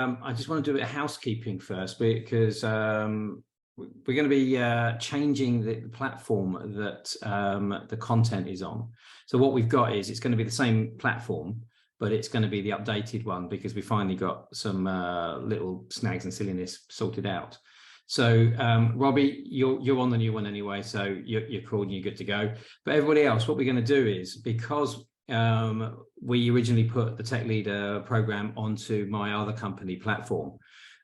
I just want to do a bit of housekeeping first because we're going to be changing the platform that the content is on. So what we've got is it's going to be the same platform, but it's going to be the updated one because we finally got some little snags and silliness sorted out. So Robbie, you're on the new one anyway, so you're cool and you're good to go. But everybody else, what we're going to do is, because we originally put the Tech Leader program onto my other company platform,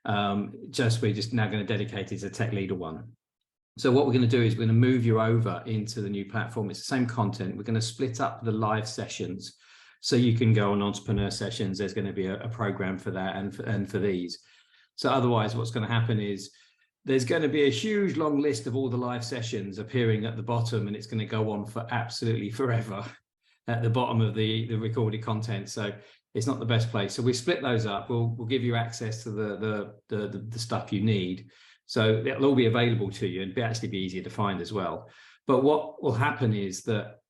we're just now going to dedicate it to Tech Leader one. So what we're going to do is we're going to move you over into the new platform. It's the same content. We're going to split up the live sessions so you can go on entrepreneur sessions. There's going to be a program for that and for these. So otherwise what's going to happen is there's going to be a huge long list of all the live sessions appearing at the bottom, and it's going to go on for absolutely forever at the bottom of the recorded content. So it's not the best place. So we split those up. We'll give you access to the stuff you need. So it'll all be available to you and actually be easier to find as well. But what will happen is that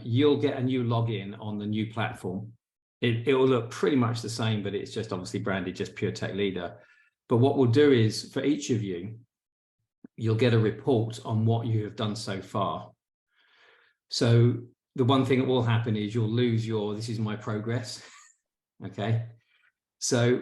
you'll get a new login on the new platform. It will look pretty much the same, but it's just obviously branded just Pure Tech Leader. But what we'll do is for each of you, you'll get a report on what you have done so far. So the one thing that will happen is you'll lose your, this is my progress. Okay. So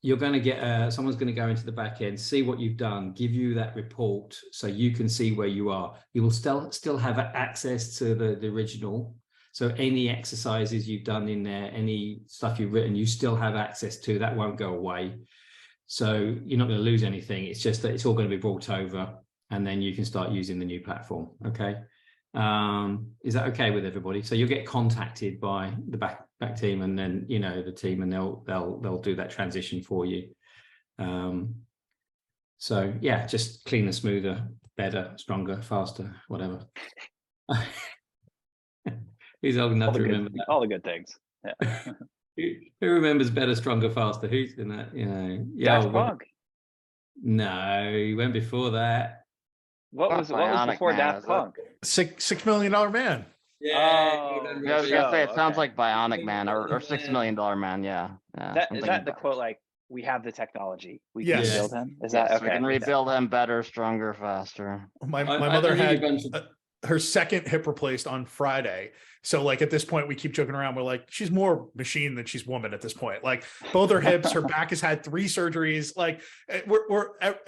you're going to get, someone's going to go into the back end, see what you've done, give you that report so you can see where you are. You will still have access to the original. So any exercises you've done in there, any stuff you've written, you still have access to. That won't go away. So you're not going to lose anything. It's just that it's all going to be brought over and then you can start using the new platform. Okay. Is that okay with everybody? So you'll get contacted by the back team and then, you know, the team, and they'll do that transition for you. So yeah, just cleaner, smoother, better, stronger, faster, whatever. Who's old enough to remember that? All the good things. Yeah. Who remembers better, stronger, faster? Who's in that? You know, Daft Punk. No, he went before that. What was before Daft Punk? $6 Million Man. Yeah, I was gonna say it sounds like Bionic Man or $6 Million Man. Yeah. Is that the quote? Like, we have the technology. We can Yes. rebuild him. Is that okay? We can rebuild him better, stronger, faster. My mother had her second hip replaced on Friday. So like at this point, we keep joking around. We're like, she's more machine than she's woman at this point. Like both her hips, her back has had 3 surgeries. Like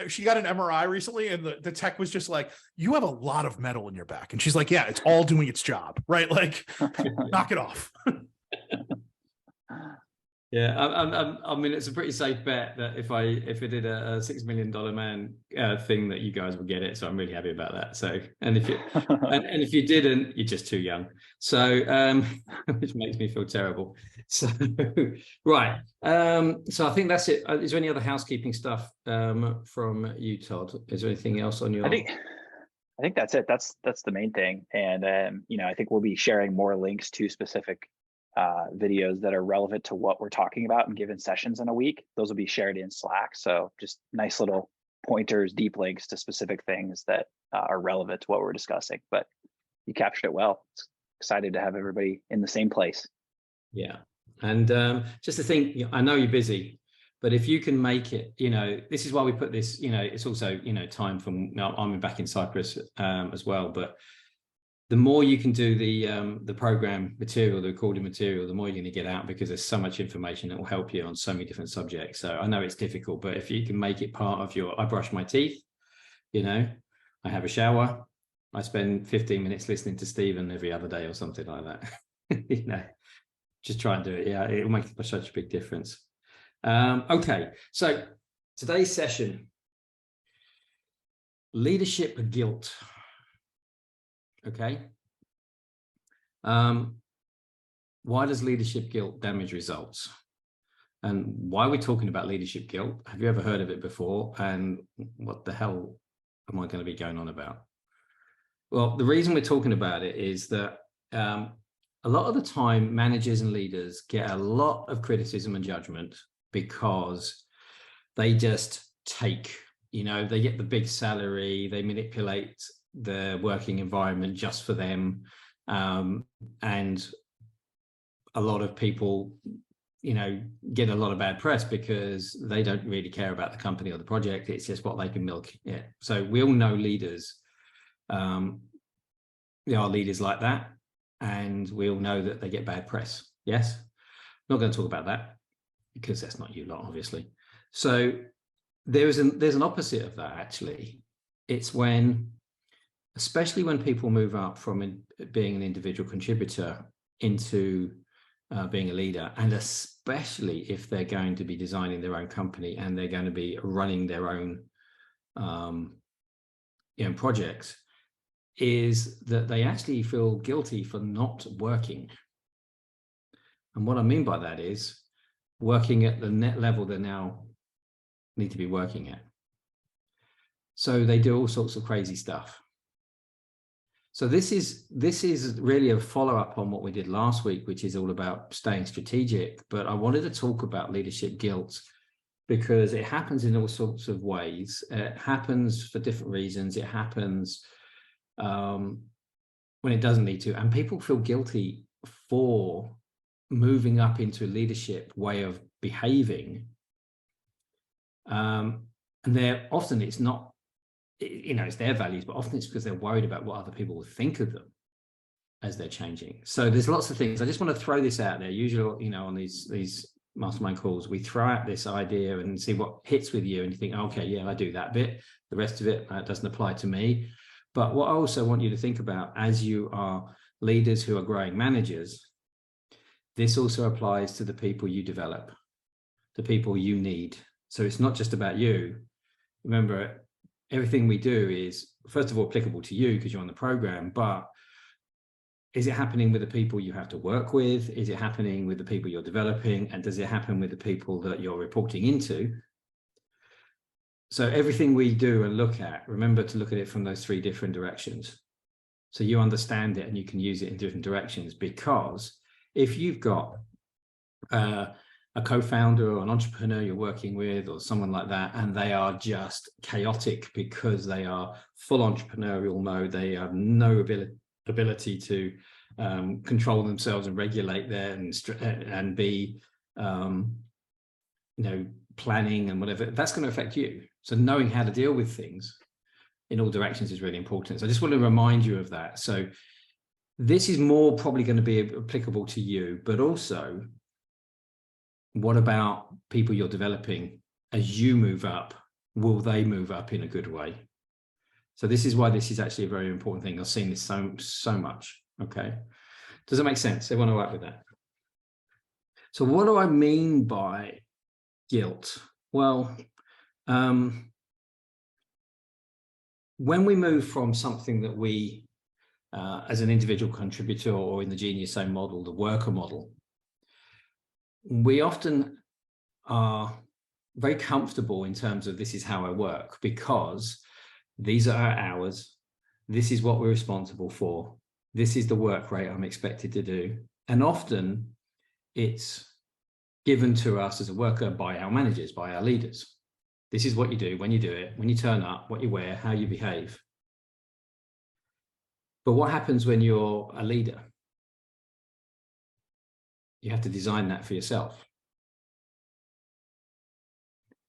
she got an MRI recently, and the tech was just like, you have a lot of metal in your back. And she's like, yeah, it's all doing its job, right? Like knock it off. Yeah, I mean, it's a pretty safe bet that if it did a $6 Million Man thing, that you guys would get it. So I'm really happy about that. So, and if you didn't, you're just too young. So, which makes me feel terrible. So, right. So I think that's it. Is there any other housekeeping stuff from you, Todd? Is there anything else on your? I think that's it. That's the main thing. And you know, I think we'll be sharing more links to specific videos that are relevant to what we're talking about in given sessions in a week. Those will be shared in Slack. So just nice little pointers, deep links to specific things that are relevant to what we're discussing. But you captured it well. Excited to have everybody in the same place. Yeah. And just to think, I know you're busy, but if you can make it, you know, this is why we put this, you know, it's also, you know, time from now. I'm back in Cyprus as well, but the more you can do the program material, the recording material, the more you're going to get out, because there's so much information that will help you on so many different subjects. So I know it's difficult, but if you can make it part of I brush my teeth, you know, I have a shower, I spend 15 minutes listening to Stephen every other day or something like that. You know, just try and do it. Yeah, it will make such a big difference. Okay, so today's session, leadership guilt. Okay. Why does leadership guilt damage results? And why are we talking about leadership guilt? Have you ever heard of it before? And what the hell am I going to be going on about? Well, the reason we're talking about it is that a lot of the time managers and leaders get a lot of criticism and judgment because they just take, you know, they get the big salary, they manipulate the working environment just for them, and a lot of people get a lot of bad press because they don't really care about the company or the project. It's just what they can milk. Yeah. So we all know leaders. There are leaders like that, and we all know that they get bad press. Yes. Not going to talk about that because that's not you lot, obviously. So there's an opposite of that, actually. It's especially when people move up from being an individual contributor into being a leader, and especially if they're going to be designing their own company and they're going to be running their own projects, is that they actually feel guilty for not working. And what I mean by that is working at the net level they now need to be working at. So they do all sorts of crazy stuff. So this is really a follow-up on what we did last week, which is all about staying strategic. But I wanted to talk about leadership guilt because it happens in all sorts of ways. It happens for different reasons. It happens when it doesn't need to. And people feel guilty for moving up into a leadership way of behaving. And they're often, it's not, it's their values, but often it's because they're worried about what other people will think of them as they're changing. So there's lots of things. I just want to throw this out there. Usually, on these mastermind calls, we throw out this idea and see what hits with you, and you think, okay, yeah, I do that bit. The rest of it doesn't apply to me. But what I also want you to think about as you are leaders who are growing managers, this also applies to the people you develop, the people you need. So it's not just about you. Remember, everything we do is, first of all, applicable to you because you're on the program, but is it happening with the people you have to work with? Is it happening with the people you're developing? And does it happen with the people that you're reporting into? So everything we do and look at, remember to look at it from those three different directions. So you understand it and you can use it in different directions, because if you've got a co-founder or an entrepreneur you're working with or someone like that, and they are just chaotic because they are full entrepreneurial mode, they have no ability to control themselves and regulate there and be planning and whatever, that's going to affect you. So knowing how to deal with things in all directions is really important. So I just want to remind you of that. So this is more probably going to be applicable to you, but also, what about people you're developing as you move up? Will they move up in a good way? So this is why this is actually a very important thing. I've seen this so much. Okay. Does it make sense? Everyone all right with that? So what do I mean by guilt? Well, when we move from something that we, as an individual contributor, or in the Genius Zone model, the worker model, we often are very comfortable in terms of this is how I work, because these are our hours. This is what we're responsible for. This is the work rate I'm expected to do. And often it's given to us as a worker by our managers, by our leaders. This is what you do, when you do it, when you turn up, what you wear, how you behave. But what happens when you're a leader? You have to design that for yourself.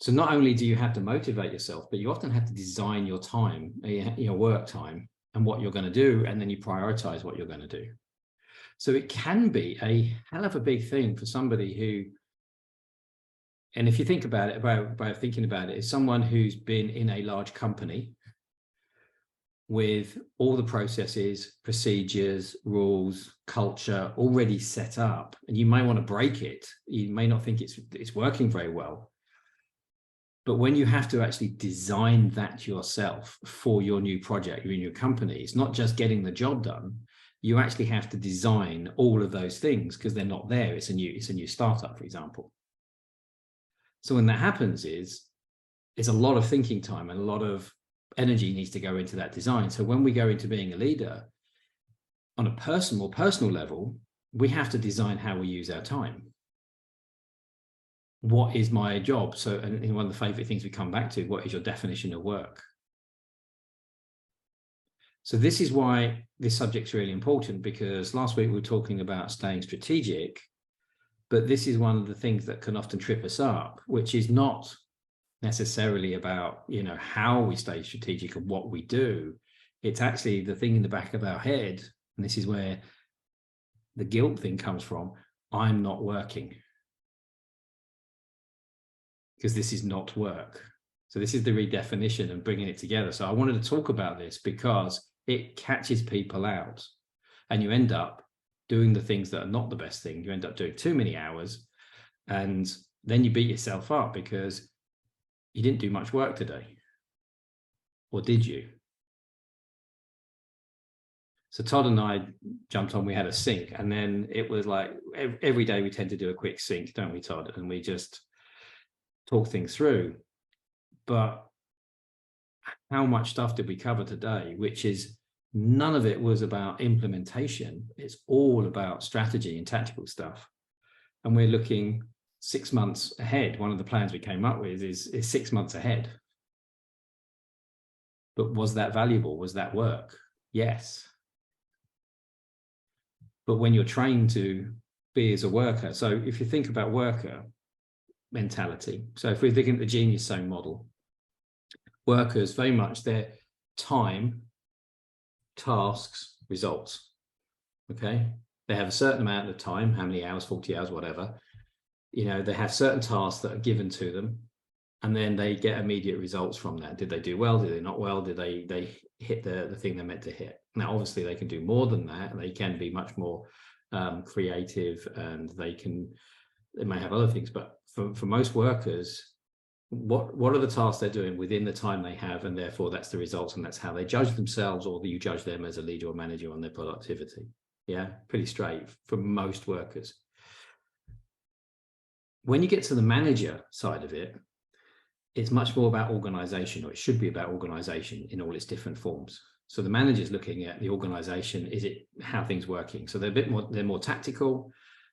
So not only do you have to motivate yourself, but you often have to design your time, your work time, and what you're going to do, and then you prioritize what you're going to do. So it can be a hell of a big thing for somebody who, and if you think about it, by thinking about it, is someone who's been in a large company with all the processes, procedures, rules, culture already set up, and you may want to break it. You may not think it's working very well. But when you have to actually design that yourself for your new project, your new company, it's not just getting the job done. You actually have to design all of those things because they're not there. It's a new startup, for example. So when that happens, it's a lot of thinking time and a lot of energy needs to go into that design. So when we go into being a leader on a personal level, we have to design how we use our time. What is my job? So, and one of the favorite things we come back to, what is your definition of work? So this is why this subject's really important, because last week we were talking about staying strategic. But this is one of the things that can often trip us up, which is not necessarily about, you know, how we stay strategic and what we do. It's actually the thing in the back of our head, and this is where the guilt thing comes from. I'm not working because this is not work. So this is the redefinition and bringing it together. So I wanted to talk about this because it catches people out, and you end up doing the things that are not the best thing. You end up doing too many hours, and then you beat yourself up because you didn't do much work today. Or did you? So Todd and I jumped on, we had a sync, and then it was like every day we tend to do a quick sync, don't we, Todd? And we just talk things through. But how much stuff did we cover today? Which is, none of it was about implementation. It's all about strategy and tactical stuff. And we're looking 6 months ahead. One of the plans we came up with is 6 months ahead. But was that valuable? Was that work? Yes. But when you're trained to be as a worker, so if you think about worker mentality, so if we're thinking the Genius Zone model, workers very much their time, tasks, results. Okay, they have a certain amount of time, how many hours, 40 hours, whatever. You know, they have certain tasks that are given to them, and then they get immediate results from that. Did they do well? Did they not well? Did they hit the thing they're meant to hit? Now, obviously, they can do more than that. They can be much more creative, and they may have other things. But for most workers, what are the tasks they're doing within the time they have, and therefore that's the results, and that's how they judge themselves, or you judge them as a leader or manager on their productivity. Yeah, pretty straight for most workers. When you get to the manager side of it, it's much more about organization, or it should be about organization in all its different forms. So the manager's looking at the organization, is it how things working? So they're more tactical,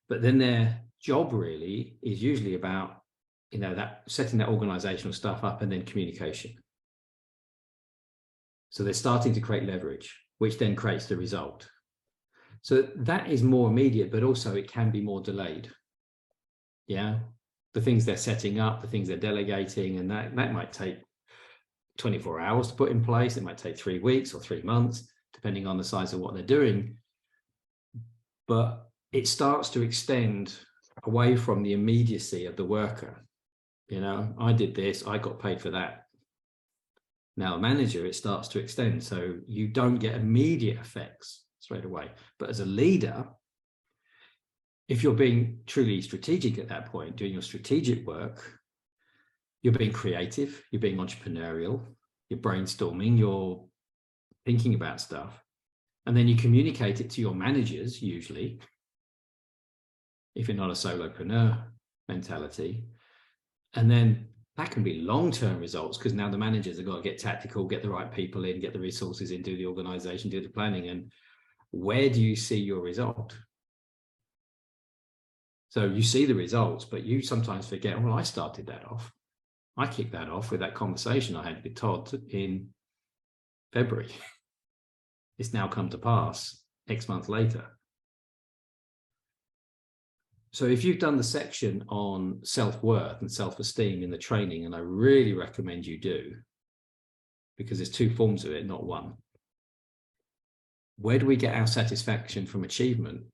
but then their job really is usually about, you know, that setting that organizational stuff up, and then communication. So they're starting to create leverage, which then creates the result. So that is more immediate, but also it can be more delayed. Yeah, the things they're setting up, the things they're delegating, and that might take 24 hours to put in place. It might take 3 weeks or 3 months, depending on the size of what they're doing. But it starts to extend away from the immediacy of the worker. You know, I did this, I got paid for that. Now, a manager, it starts to extend. So you don't get immediate effects straight away. But as a leader, if you're being truly strategic at that point, doing your strategic work, you're being creative, you're being entrepreneurial, you're brainstorming, you're thinking about stuff. And then you communicate it to your managers, usually, if you're not a solopreneur mentality. And then that can be long-term results, because now the managers have got to get tactical, get the right people in, get the resources in, do the organization, do the planning. And where do you see your result? So you see the results, but you sometimes forget, well, I started that off. I kicked that off with that conversation I had with Todd in February. It's now come to pass X months later. So if you've done the section on self-worth and self-esteem in the training, and I really recommend you do, because there's 2 forms of it, not one. Where do we get our satisfaction from achievement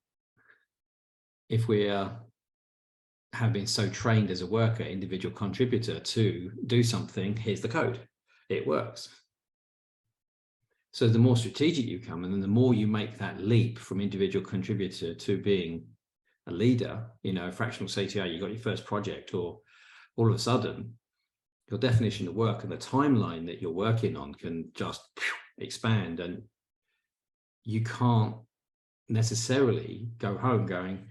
if we have been so trained as a worker, individual contributor, to do something? Here's the code. It works. So the more strategic you come, and then the more you make that leap from individual contributor to being a leader, you know, a fractional CTO, you got your first project, or all of a sudden your definition of work and the timeline that you're working on can just expand, and you can't necessarily go home going,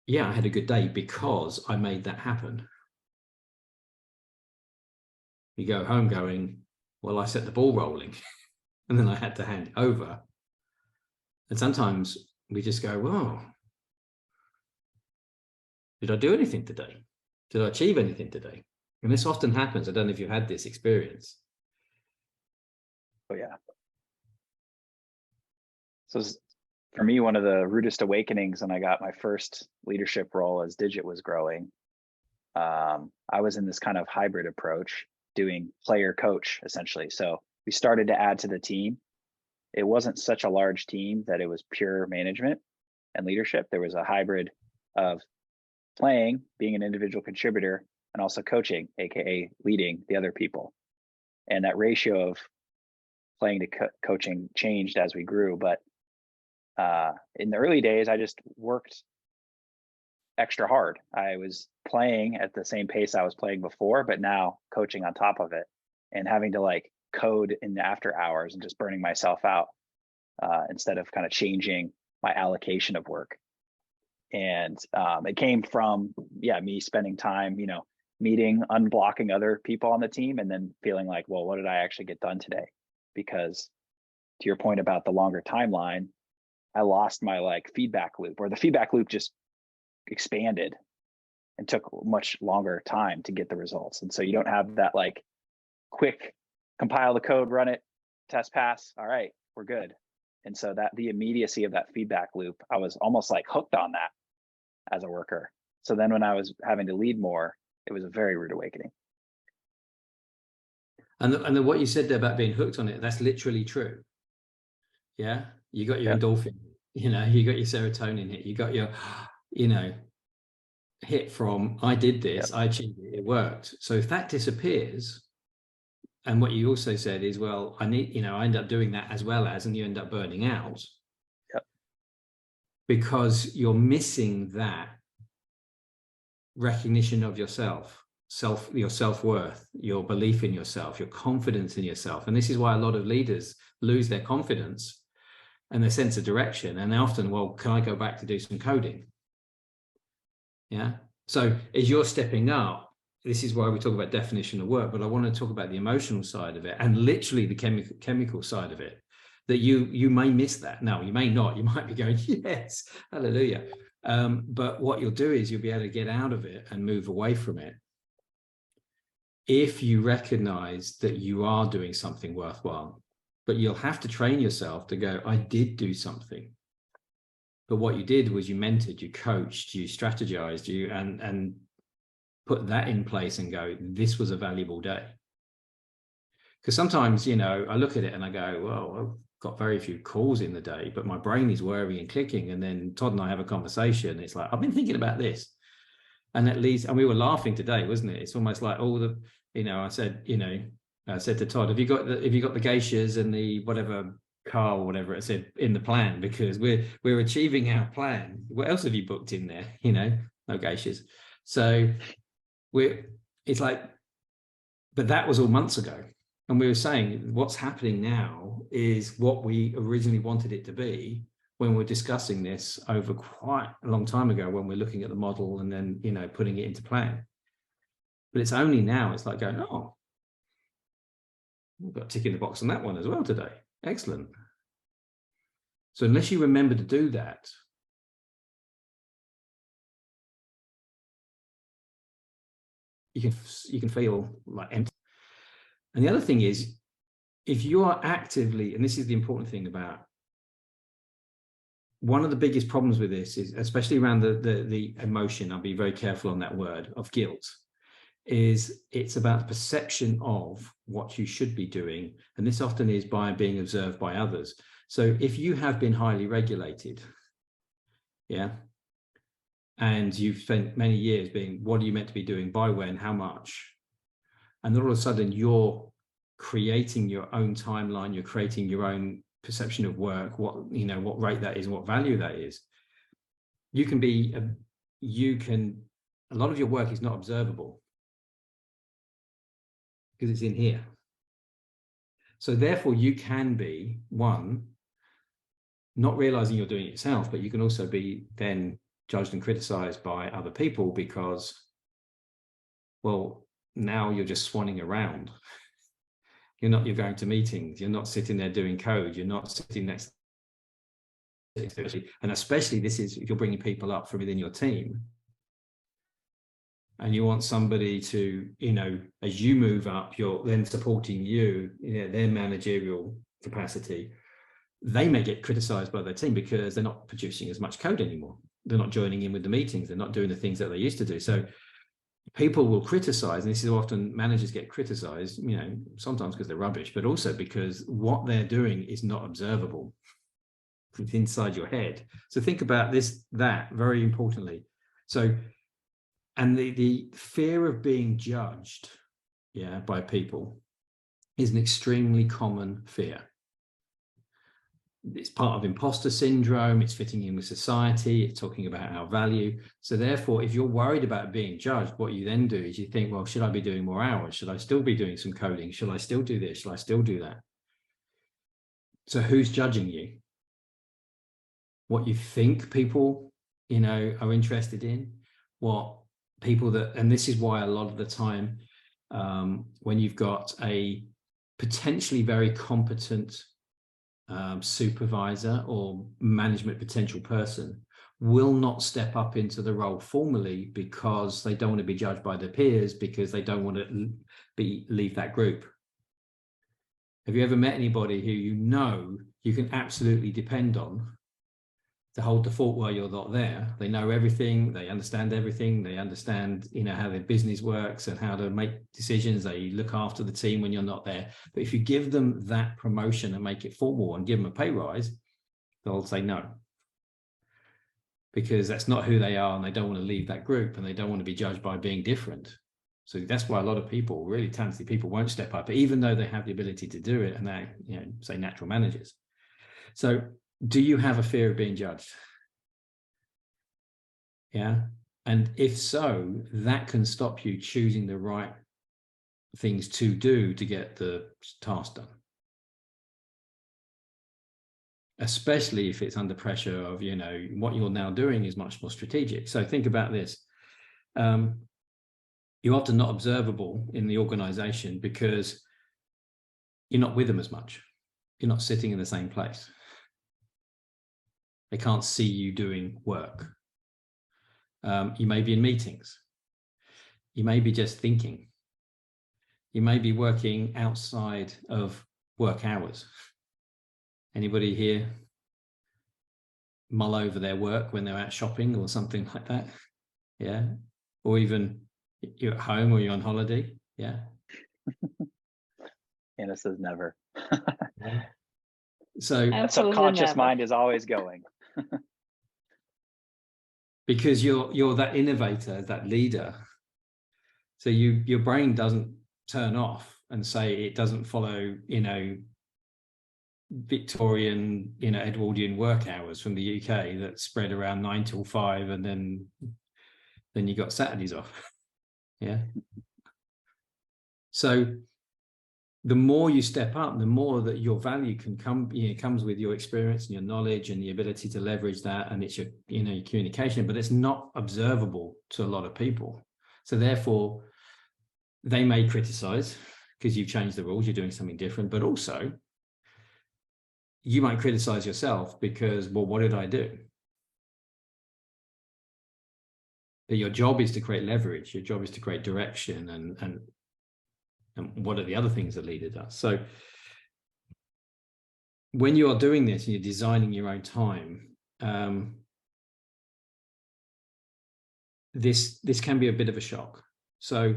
yeah, I had a good day because I made that happen. You go home going, well, I set the ball rolling and then I had to hand it over. And sometimes we just go, well, did I do anything today? Did I achieve anything today? And this often happens. I don't know if you've had this experience. Oh, yeah. So for me, one of the rudest awakenings when I got my first leadership role as Digit was growing, I was in this kind of hybrid approach, doing player coach essentially. So we started to add to the team. It wasn't such a large team that it was pure management and leadership. There was a hybrid of playing, being an individual contributor, and also coaching, AKA leading the other people. And that ratio of playing to coaching changed as we grew. But in the early days, I just worked extra hard. I was playing at the same pace I was playing before, but now coaching on top of it and having to like code in the after hours and just burning myself out instead of kind of changing my allocation of work. And it came from, me spending time, meeting, unblocking other people on the team, and then feeling like, well, what did I actually get done today? Because to your point about the longer timeline, I lost my like feedback loop, or the feedback loop just expanded and took much longer time to get the results. And so you don't have that like quick compile the code, run it, test pass. All right, we're good. And so that the immediacy of that feedback loop, I was almost like hooked on that as a worker. So then when I was having to lead more, it was a very rude awakening. And then what you said there about being hooked on it, that's literally true. Yeah, you got your endorphin, you got your serotonin hit, you got your, hit from, I did this, I achieved it, it worked. So if that disappears, and what you also said is, well, I end up doing that as well as, and you end up burning out. Yep. Because you're missing that recognition of yourself, your self-worth, your belief in yourself, your confidence in yourself. And this is why a lot of leaders lose their confidence and their sense of direction. And often, well, can I go back to do some coding? Yeah. So as you're stepping up, this is why we talk about definition of work, but I want to talk about the emotional side of it and literally the chemical side of it, that you may miss that. No, you may not. You might be going, yes, hallelujah. But what you'll do is you'll be able to get out of it and move away from it if you recognize that you are doing something worthwhile. But you'll have to train yourself to go, I did do something. But what you did was you mentored, you coached, you strategized, and put that in place and go, this was a valuable day. Because sometimes, I look at it and I go, well, I've got very few calls in the day, but my brain is whirring and clicking. And then Todd and I have a conversation. It's like, I've been thinking about this. And at least, and we were laughing today, wasn't it? It's almost like all the, I said to Todd, have you got the geishas and the whatever car or whatever it said in the plan? Because we're achieving our plan. What else have you booked in there? No geishas. So it's like, but that was all months ago. And we were saying what's happening now is what we originally wanted it to be when we were discussing this over quite a long time ago, when we're looking at the model and then, putting it into plan. But it's only now, it's like going, oh, we've got a tick in the box on that one as well today. Excellent. So unless you remember to do that, you can feel like empty. And the other thing is, if you are actively, and this is the important thing about, one of the biggest problems with this is, especially around the emotion, I'll be very careful on that word, of guilt, is it's about the perception of what you should be doing. And this often is by being observed by others. So if you have been highly regulated, and you've spent many years being, what are you meant to be doing, by when, how much? And then all of a sudden you're creating your own timeline, you're creating your own perception of work, what rate that is, what value that is. A lot of your work is not observable because it's in here. So therefore you can be, one, not realizing you're doing it yourself, but you can also be then judged and criticized by other people because, well, now you're just swanning around. You're going to meetings, you're not sitting there doing code, you're not sitting next to, and especially this is if you're bringing people up from within your team and you want somebody to, as you move up, you're then supporting you, their managerial capacity. they may get criticized by their team because they're not producing as much code anymore. They're not joining in with the meetings. They're not doing the things that they used to do. So people will criticize, and this is often managers get criticized, you know, sometimes because they're rubbish, but also because what they're doing is not observable. It's inside your head. So think about that very importantly. So, and the fear of being judged, by people is an extremely common fear. It's part of imposter syndrome. It's fitting in with society. It's talking about our value. So therefore, if you're worried about being judged, what you then do is you think, well, should I be doing more hours? Should I still be doing some coding? Should I still do this? Should I still do that? So who's judging you? What you think people, are interested in, what people that, and this is why a lot of the time, when you've got a potentially very competent supervisor or management potential person will not step up into the role formally because they don't want to be judged by their peers, because they don't want to leave that group. Have you ever met anybody who you can absolutely depend on to hold the fort while you're not there? They know everything, they understand everything, they understand, how their business works and how to make decisions, they look after the team when you're not there. But if you give them that promotion and make it formal and give them a pay rise, they'll say no. Because that's not who they are, and they don't want to leave that group, and they don't want to be judged by being different. So that's why a lot of people, really talented people, won't step up, even though they have the ability to do it, and they, say natural managers. So do you have a fear of being judged? Yeah. And if so, that can stop you choosing the right things to do to get the task done. Especially if it's under pressure of, what you're now doing is much more strategic. So think about this. You're often not observable in the organization because you're not with them as much. You're not sitting in the same place. They can't see you doing work. You may be in meetings. You may be just thinking. You may be working outside of work hours. Anybody here mull over their work when they're out shopping or something like that? Yeah. Or even you're at home or you're on holiday. Yeah. Anna says never. Yeah. So the subconscious mind is always going. Because you're that innovator, that leader. So your brain doesn't turn off and say it doesn't follow, Victorian, Edwardian work hours from the UK that spread around 9 till 5, and then you got Saturdays off. Yeah. So the more you step up, the more that your value can come, comes with your experience and your knowledge and the ability to leverage that. And it's your, your communication, but it's not observable to a lot of people. So therefore, they may criticize because you've changed the rules, you're doing something different, but also you might criticize yourself because, well, what did I do? But your job is to create leverage. Your job is to create direction and what are the other things a leader does? So when you are doing this and you're designing your own time, this can be a bit of a shock. So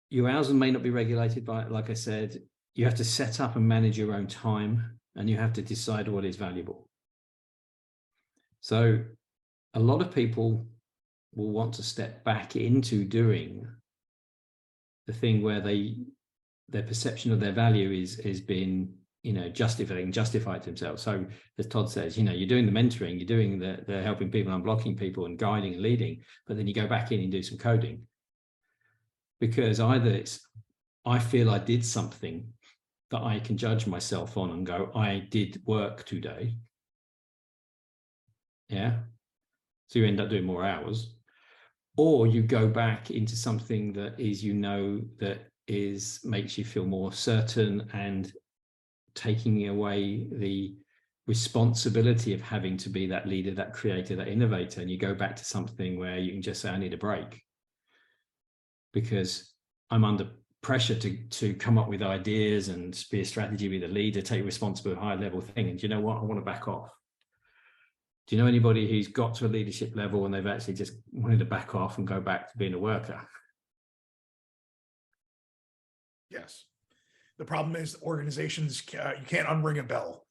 your hours may not be regulated by, like I said, you have to set up and manage your own time, and you have to decide what is valuable. So a lot of people will want to step back into doing the thing where their perception of their value is being, justified to themselves. So as Todd says, you're doing the mentoring, you're doing the helping people, unblocking people and guiding and leading, but then you go back in and do some coding. Because either I feel I did something that I can judge myself on and go, I did work today. Yeah. So you end up doing more hours. Or you go back into something that is, that makes you feel more certain and taking away the responsibility of having to be that leader, that creator, that innovator. And you go back to something where you can just say, I need a break because I'm under pressure to come up with ideas and be a strategy, be the leader, take responsibility, high level thing. And do you know what? I want to back off. Do you know anybody who's got to a leadership level and they've actually just wanted to back off and go back to being a worker? Yes. The problem is organizations, you can't unring a bell,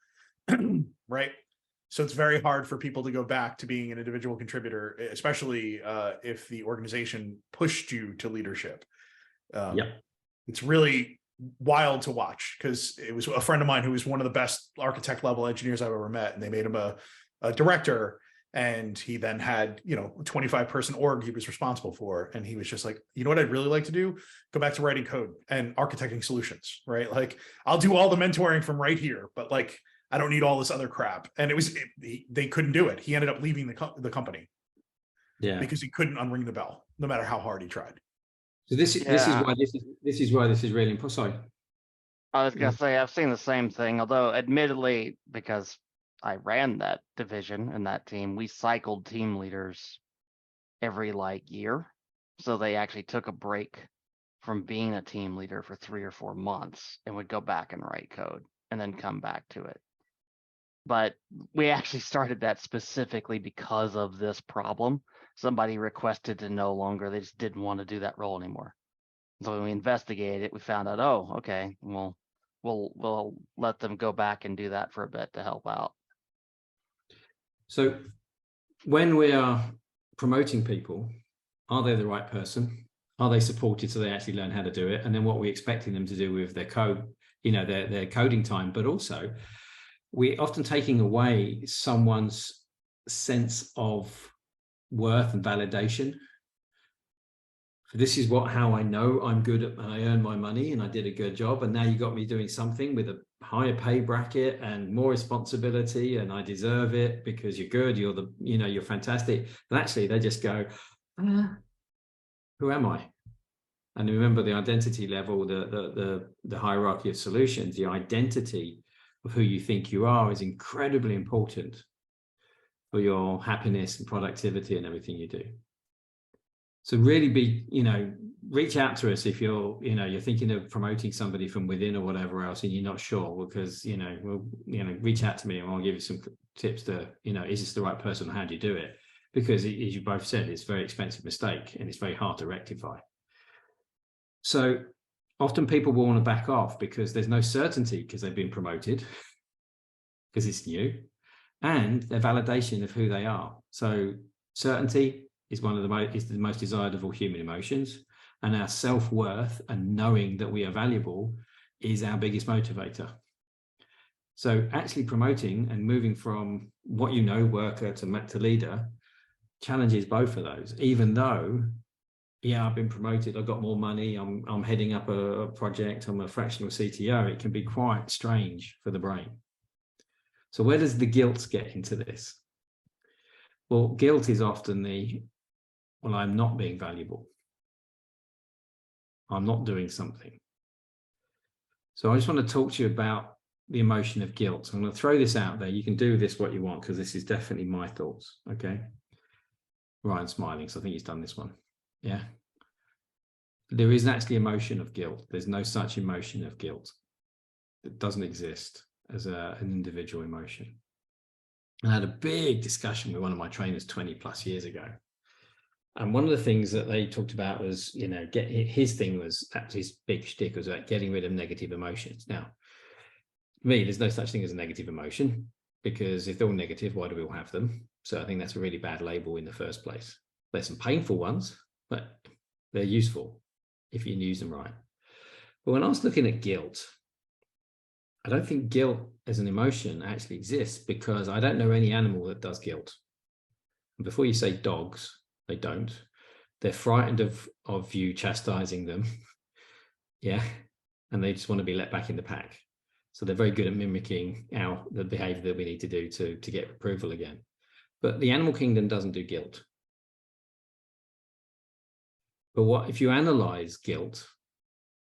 right? So it's very hard for people to go back to being an individual contributor, especially if the organization pushed you to leadership. It's really wild to watch, because it was a friend of mine who was one of the best architect level engineers I've ever met, and they made him a director, and he then had, you know, a 25-person org he was responsible for, and he was just like, you know what I'd really like to do? Go back to writing code and architecting solutions, right? Like, I'll do all the mentoring from right here, but like, I don't need all this other crap. And they couldn't do it. He ended up leaving the company, because he couldn't unring the bell, no matter how hard he tried. So this is why this is really important. Sorry. I was gonna say, I've seen the same thing, although admittedly, because I ran that division and that team, we cycled team leaders every year. So they actually took a break from being a team leader for 3 or 4 months and would go back and write code and then come back to it. But we actually started that specifically because of this problem. Somebody requested to no longer, they just didn't want to do that role anymore. So when we investigated it, we found out, oh, okay, well, we'll let them go back and do that for a bit to help out. So when we are promoting people, are they the right person? Are they supported so they actually learn how to do it? And then what are we expecting them to do with their code, you know, their coding time, but also we're often taking away someone's sense of worth and validation. This is how I know I'm good at, and I earn my money and I did a good job. And now you got me doing something with a higher pay bracket and more responsibility, and I deserve it because you're good. You're fantastic. And actually they just go, who am I? And remember, the identity level, the hierarchy of solutions, the identity of who you think you are is incredibly important for your happiness and productivity and everything you do. So really reach out to us if you're thinking of promoting somebody from within or whatever else, and you're not sure, because, reach out to me and I'll give you some tips to, is this the right person? How do you do it? Because as you both said, it's a very expensive mistake and it's very hard to rectify. So often people will want to back off because there's no certainty, because they've been promoted, because it's new, and their validation of who they are. So certainty is the most desired of all human emotions, and our self-worth and knowing that we are valuable is our biggest motivator. So actually promoting and moving from worker to leader challenges both of those, even though, I've been promoted, I've got more money, I'm heading up a project, I'm a fractional CTO, it can be quite strange for the brain. So where does the guilt get into this? Well, guilt is often I'm not being valuable. I'm not doing something. So I just want to talk to you about the emotion of guilt. I'm going to throw this out there. You can do this what you want, because this is definitely my thoughts. Okay. Ryan's smiling, so I think he's done this one. Yeah. There is actually emotion of guilt. There's no such emotion of guilt. It doesn't exist as an individual emotion. I had a big discussion with one of my trainers 20 plus years ago. And one of the things that they talked about was, his thing was, that was his big shtick, was about getting rid of negative emotions. Now, for me, there's no such thing as a negative emotion, because if they're all negative, why do we all have them? So I think that's a really bad label in the first place. There's some painful ones, but they're useful if you use them right. But when I was looking at guilt, I don't think guilt as an emotion actually exists, because I don't know any animal that does guilt. And before you say dogs, they don't. They're frightened of you chastising them. Yeah. And they just want to be let back in the pack. So they're very good at mimicking the behavior that we need to do to get approval again. But the animal kingdom doesn't do guilt. But if you analyze guilt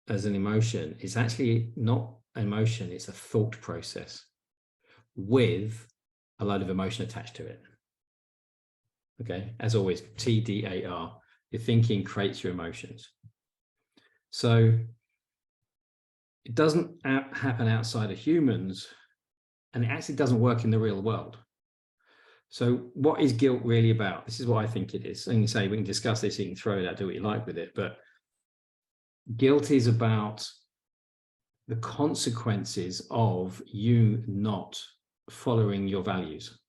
as an emotion, it's actually not emotion, it's a thought process with a load of emotion attached to it. Okay, as always, TDAR, your thinking creates your emotions. So it doesn't happen outside of humans, and it actually doesn't work in the real world. So what is guilt really about? This is what I think it is. And you say we can discuss this, you can throw it out, do what you like with it, but guilt is about the consequences of you not following your values,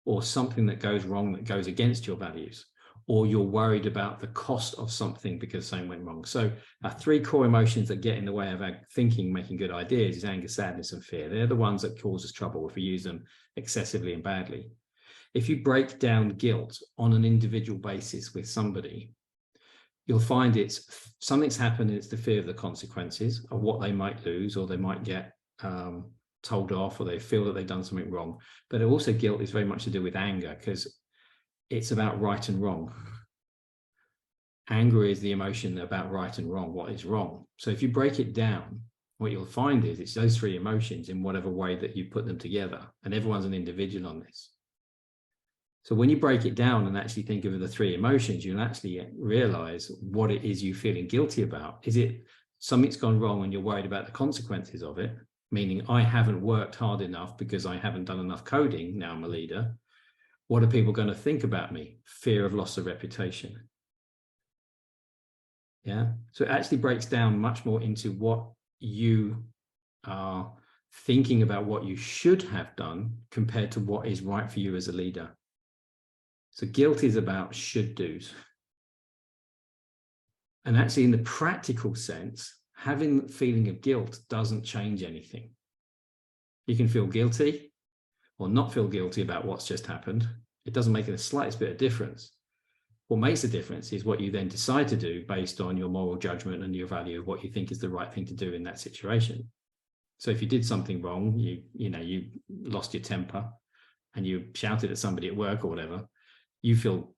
or something that goes wrong that goes against your values, or you're worried about the cost of something because something went wrong. So our three core emotions that get in the way of our thinking, making good ideas, is anger, sadness, and fear. They're the ones that cause us trouble if we use them excessively and badly. If you break down guilt on an individual basis with somebody, you'll find it's something's happened, and it's the fear of the consequences of what they might lose, or they might get told off, or they feel that they've done something wrong. But also guilt is very much to do with anger, because it's about right and wrong. Anger is the emotion about right and wrong, what is wrong. So if you break it down, what you'll find is it's those three emotions in whatever way that you put them together, and everyone's an individual on this. So when you break it down and actually think of the three emotions, you'll actually realize what it is you're feeling guilty about. Is it something's gone wrong and you're worried about the consequences of it? Meaning, I haven't worked hard enough because I haven't done enough coding. Now I'm a leader. What are people going to think about me? Fear of loss of reputation. Yeah. So it actually breaks down much more into what you are thinking about, what you should have done compared to what is right for you as a leader. So guilt is about should do's. And actually, in the practical sense, having the feeling of guilt doesn't change anything. You can feel guilty or not feel guilty about what's just happened. It doesn't make the slightest bit of difference. What makes a difference is what you then decide to do based on your moral judgment and your value of what you think is the right thing to do in that situation. So if you did something wrong, you lost your temper and you shouted at somebody at work or whatever, you feel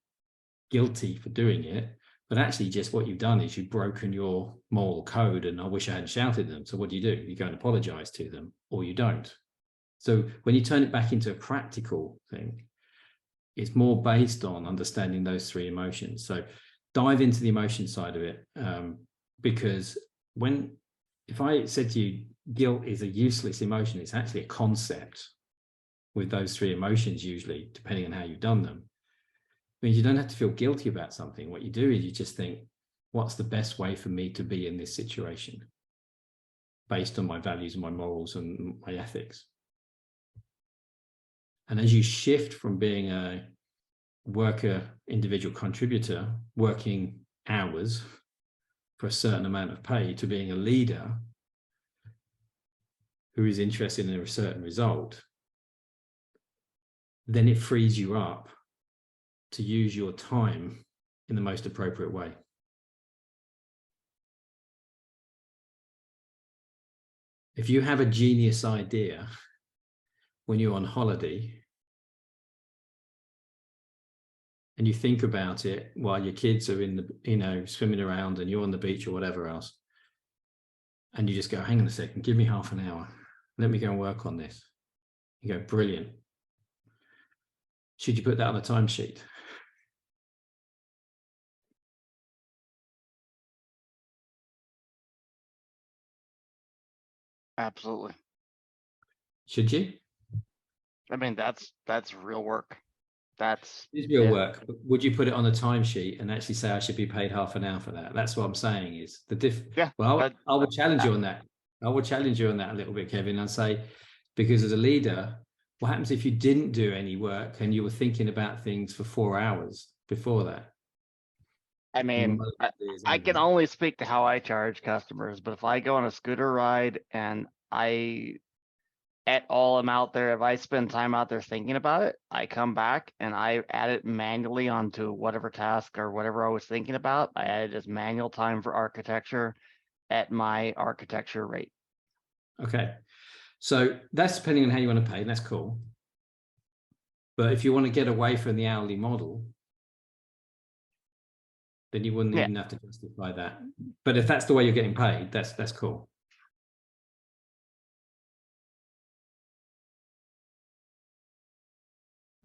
guilty for doing it, but actually just what you've done is you've broken your moral code, and I wish I hadn't shouted at them. So what do? You go and apologize to them, or you don't. So when you turn it back into a practical thing, it's more based on understanding those three emotions. So dive into the emotion side of it, because if I said to you, guilt is a useless emotion, it's actually a concept with those three emotions, usually, depending on how you've done them. Means you don't have to feel guilty about something. What you do is you just think, what's the best way for me to be in this situation based on my values and my morals and my ethics? And as you shift from being a worker, individual contributor, working hours for a certain amount of pay, to being a leader who is interested in a certain result, then it frees you up to use your time in the most appropriate way. If you have a genius idea when you're on holiday and you think about it while your kids are in the, swimming around and you're on the beach or whatever else, and you just go, hang on a second, give me half an hour. Let me go and work on this. You go, brilliant. Should you put that on a timesheet? Absolutely. Should you? I mean, that's real work. It's real work. But would you put it on a timesheet and actually say I should be paid half an hour for that? That's what I'm saying is Yeah. Well, I will challenge you on that. I will challenge you on that a little bit, Kevin. I'll say, because as a leader, what happens if you didn't do any work and you were thinking about things for 4 hours before that? I mean, I can only speak to how I charge customers, but if I go on a scooter ride and I at all am out there, if I spend time out there thinking about it, I come back and I add it manually onto whatever task or whatever I was thinking about. I added as manual time for architecture at my architecture rate. Okay. So that's depending on how you want to pay, and that's cool. But if you want to get away from the hourly model, then you wouldn't even have to justify that. But if that's the way you're getting paid, that's cool.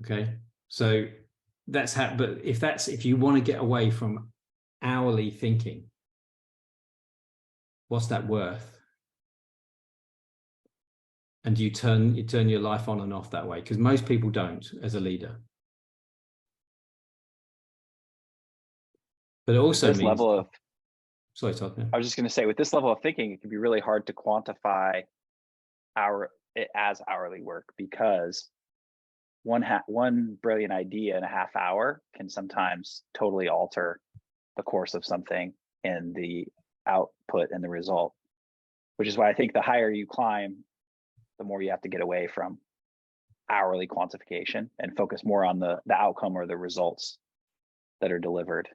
Okay, so that's how. But if you want to get away from hourly thinking, what's that worth? And you turn your life on and off that way, because most people don't as a leader. But it also This means, level of, sorry, Todd. Yeah. I was just going to say, with this level of thinking, it can be really hard to quantify it as hourly work, because one brilliant idea in a half hour can sometimes totally alter the course of something and the output and the result, which is why I think the higher you climb, the more you have to get away from hourly quantification and focus more on the outcome or the results that are delivered.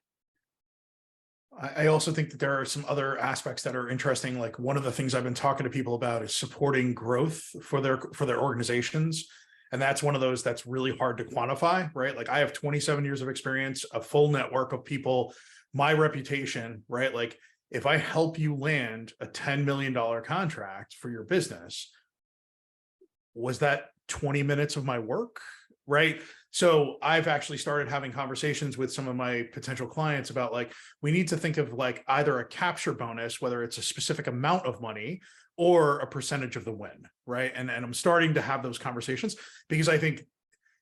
I also think that there are some other aspects that are interesting. Like, one of the things I've been talking to people about is supporting growth for their organizations. And that's one of those that's really hard to quantify, right? Like, I have 27 years of experience, a full network of people, my reputation, right? Like, if I help you land a $10 million contract for your business, was that 20 minutes of my work, right? So I've actually started having conversations with some of my potential clients about, like, we need to think of like either a capture bonus, whether it's a specific amount of money or a percentage of the win, right? And I'm starting to have those conversations, because I think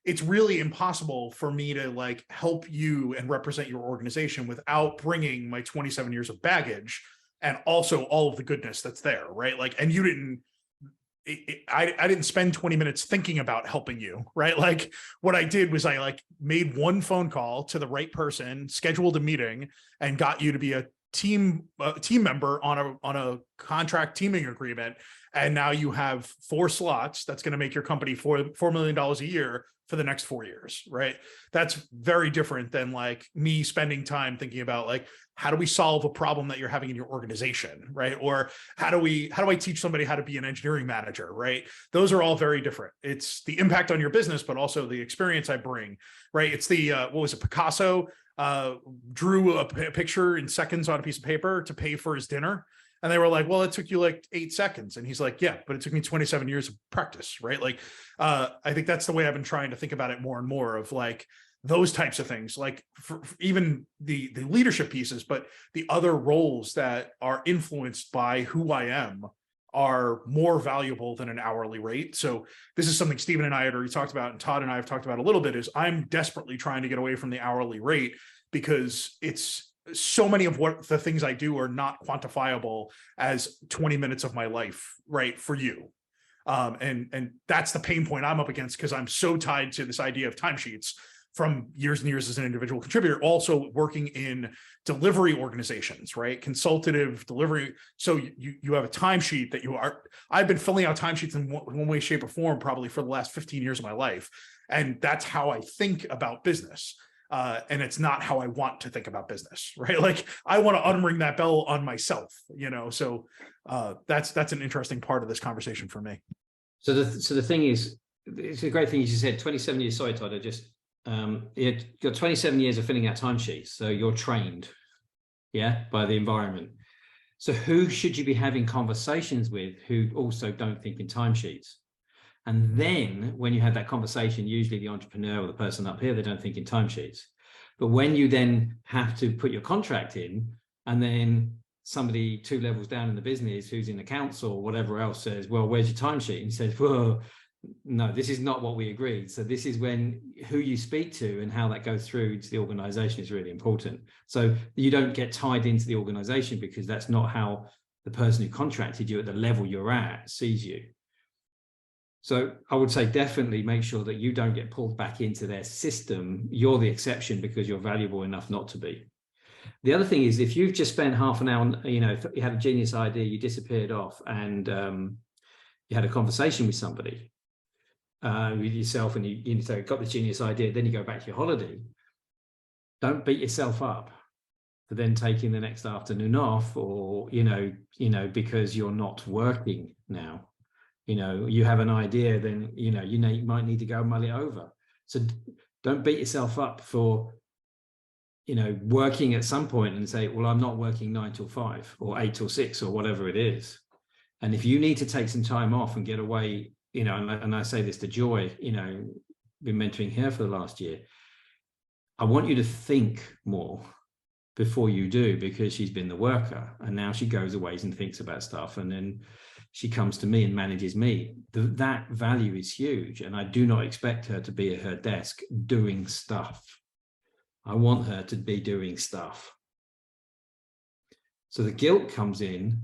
it's really impossible for me to like help you and represent your organization without bringing my 27 years of baggage and also all of the goodness that's there, right? Like, and you didn't, I didn't spend 20 minutes thinking about helping you, right? Like, what I did was I like made one phone call to the right person, scheduled a meeting, and got you to be a team member on a contract teaming agreement. And now you have 4 slots that's going to make your company $4 million a year for the next 4 years, right? That's very different than like me spending time thinking about like, how do we solve a problem that you're having in your organization, right? Or how do I teach somebody how to be an engineering manager, right? Those are all very different. It's the impact on your business, but also the experience I bring, right? It's the, what was it, Picasso drew a picture in seconds on a piece of paper to pay for his dinner. And they were like, well, it took you like 8 seconds. And he's like, yeah, but it took me 27 years of practice, right? Like, I think that's the way I've been trying to think about it more and more, of like those types of things, like for even the leadership pieces, but the other roles that are influenced by who I am are more valuable than an hourly rate. So this is something Stephen and I had already talked about, and Todd and I have talked about a little bit, is I'm desperately trying to get away from the hourly rate, because it's so many of what the things I do are not quantifiable as 20 minutes of my life, right, for you. And that's the pain point I'm up against, because I'm so tied to this idea of timesheets from years and years as an individual contributor, also working in delivery organizations, right? Consultative delivery. So you have a timesheet that I've been filling out timesheets in one way, shape, or form probably for the last 15 years of my life. And that's how I think about business. And it's not how I want to think about business, right? Like, I want to unring that bell on myself, so that's an interesting part of this conversation for me. So the thing is, it's a great thing you just said, 27 years, sorry, Todd, you've got 27 years of filling out timesheets. So you're trained, by the environment. So who should you be having conversations with who also don't think in timesheets? And then when you have that conversation, usually the entrepreneur or the person up here, they don't think in timesheets. But when you then have to put your contract in, and then somebody 2 levels down in the business who's in accounts or whatever else says, well, where's your timesheet? And says, well, no, this is not what we agreed. So this is when who you speak to and how that goes through to the organization is really important. So you don't get tied into the organization, because that's not how the person who contracted you at the level you're at sees you. So I would say definitely make sure that you don't get pulled back into their system. You're the exception because you're valuable enough not to be. The other thing is, if you've just spent half an hour, if you had a genius idea, you disappeared off, and you had a conversation with somebody, with yourself, and you got the genius idea, then you go back to your holiday. Don't beat yourself up for then taking the next afternoon off, or, because you're not working now. You have an idea, then, you might need to go mull it over. So don't beat yourself up for, working at some point and say, well, I'm not working 9 till 5 or 8 till 6 or whatever it is. And if you need to take some time off and get away, and I say this to Joy, been mentoring her for the last year, I want you to think more before you do, because she's been the worker, and now she goes away and thinks about stuff, and then she comes to me and manages me. That value is huge. And I do not expect her to be at her desk doing stuff. I want her to be doing stuff. So the guilt comes in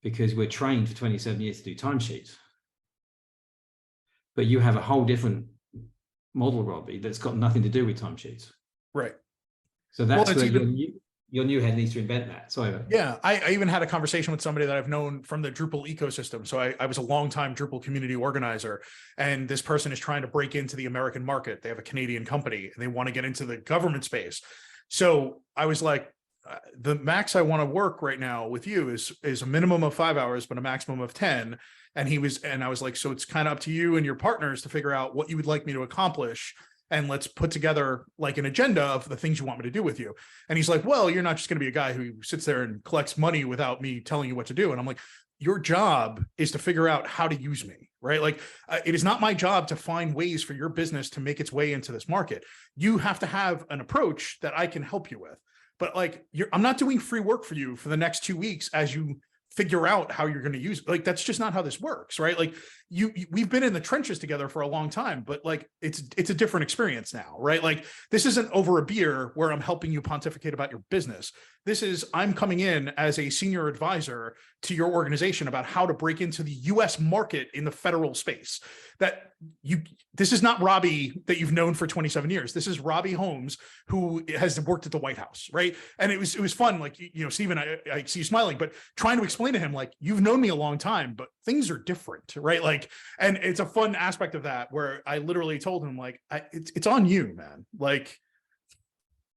because we're trained for 27 years to do timesheets. But you have a whole different model, Robbie, that's got nothing to do with timesheets. Right. So that's where your new head needs to invent that. Sorry. Yeah, I even had a conversation with somebody that I've known from the Drupal ecosystem. So I was a longtime Drupal community organizer, and this person is trying to break into the American market. They have a Canadian company and they want to get into the government space. So I was like, the max I want to work right now with you is a minimum of 5 hours, but a maximum of 10. And I was like, so it's kind of up to you and your partners to figure out what you would like me to accomplish. And let's put together like an agenda of the things you want me to do with you. And he's like, well, you're not just going to be a guy who sits there and collects money without me telling you what to do. And I'm like, your job is to figure out how to use me, right? Like it is not my job to find ways for your business to make its way into this market. You have to have an approach that I can help you with. But like, I'm not doing free work for you for the next 2 weeks as you figure out how you're going to use it. Like, that's just not how this works, right? Like we've been in the trenches together for a long time, but like, it's a different experience now, right? Like this isn't over a beer where I'm helping you pontificate about your business. This is, I'm coming in as a senior advisor to your organization about how to break into the US market in the federal space. This is not Robbie that you've known for 27 years. This is Robbie Holmes, who has worked at the White House, right? And it was fun. Like, Stephen, I see you smiling, but trying to explain to him, like, you've known me a long time, but things are different, right? Like, and it's a fun aspect of that where I literally told him, like, it's on you, man. Like,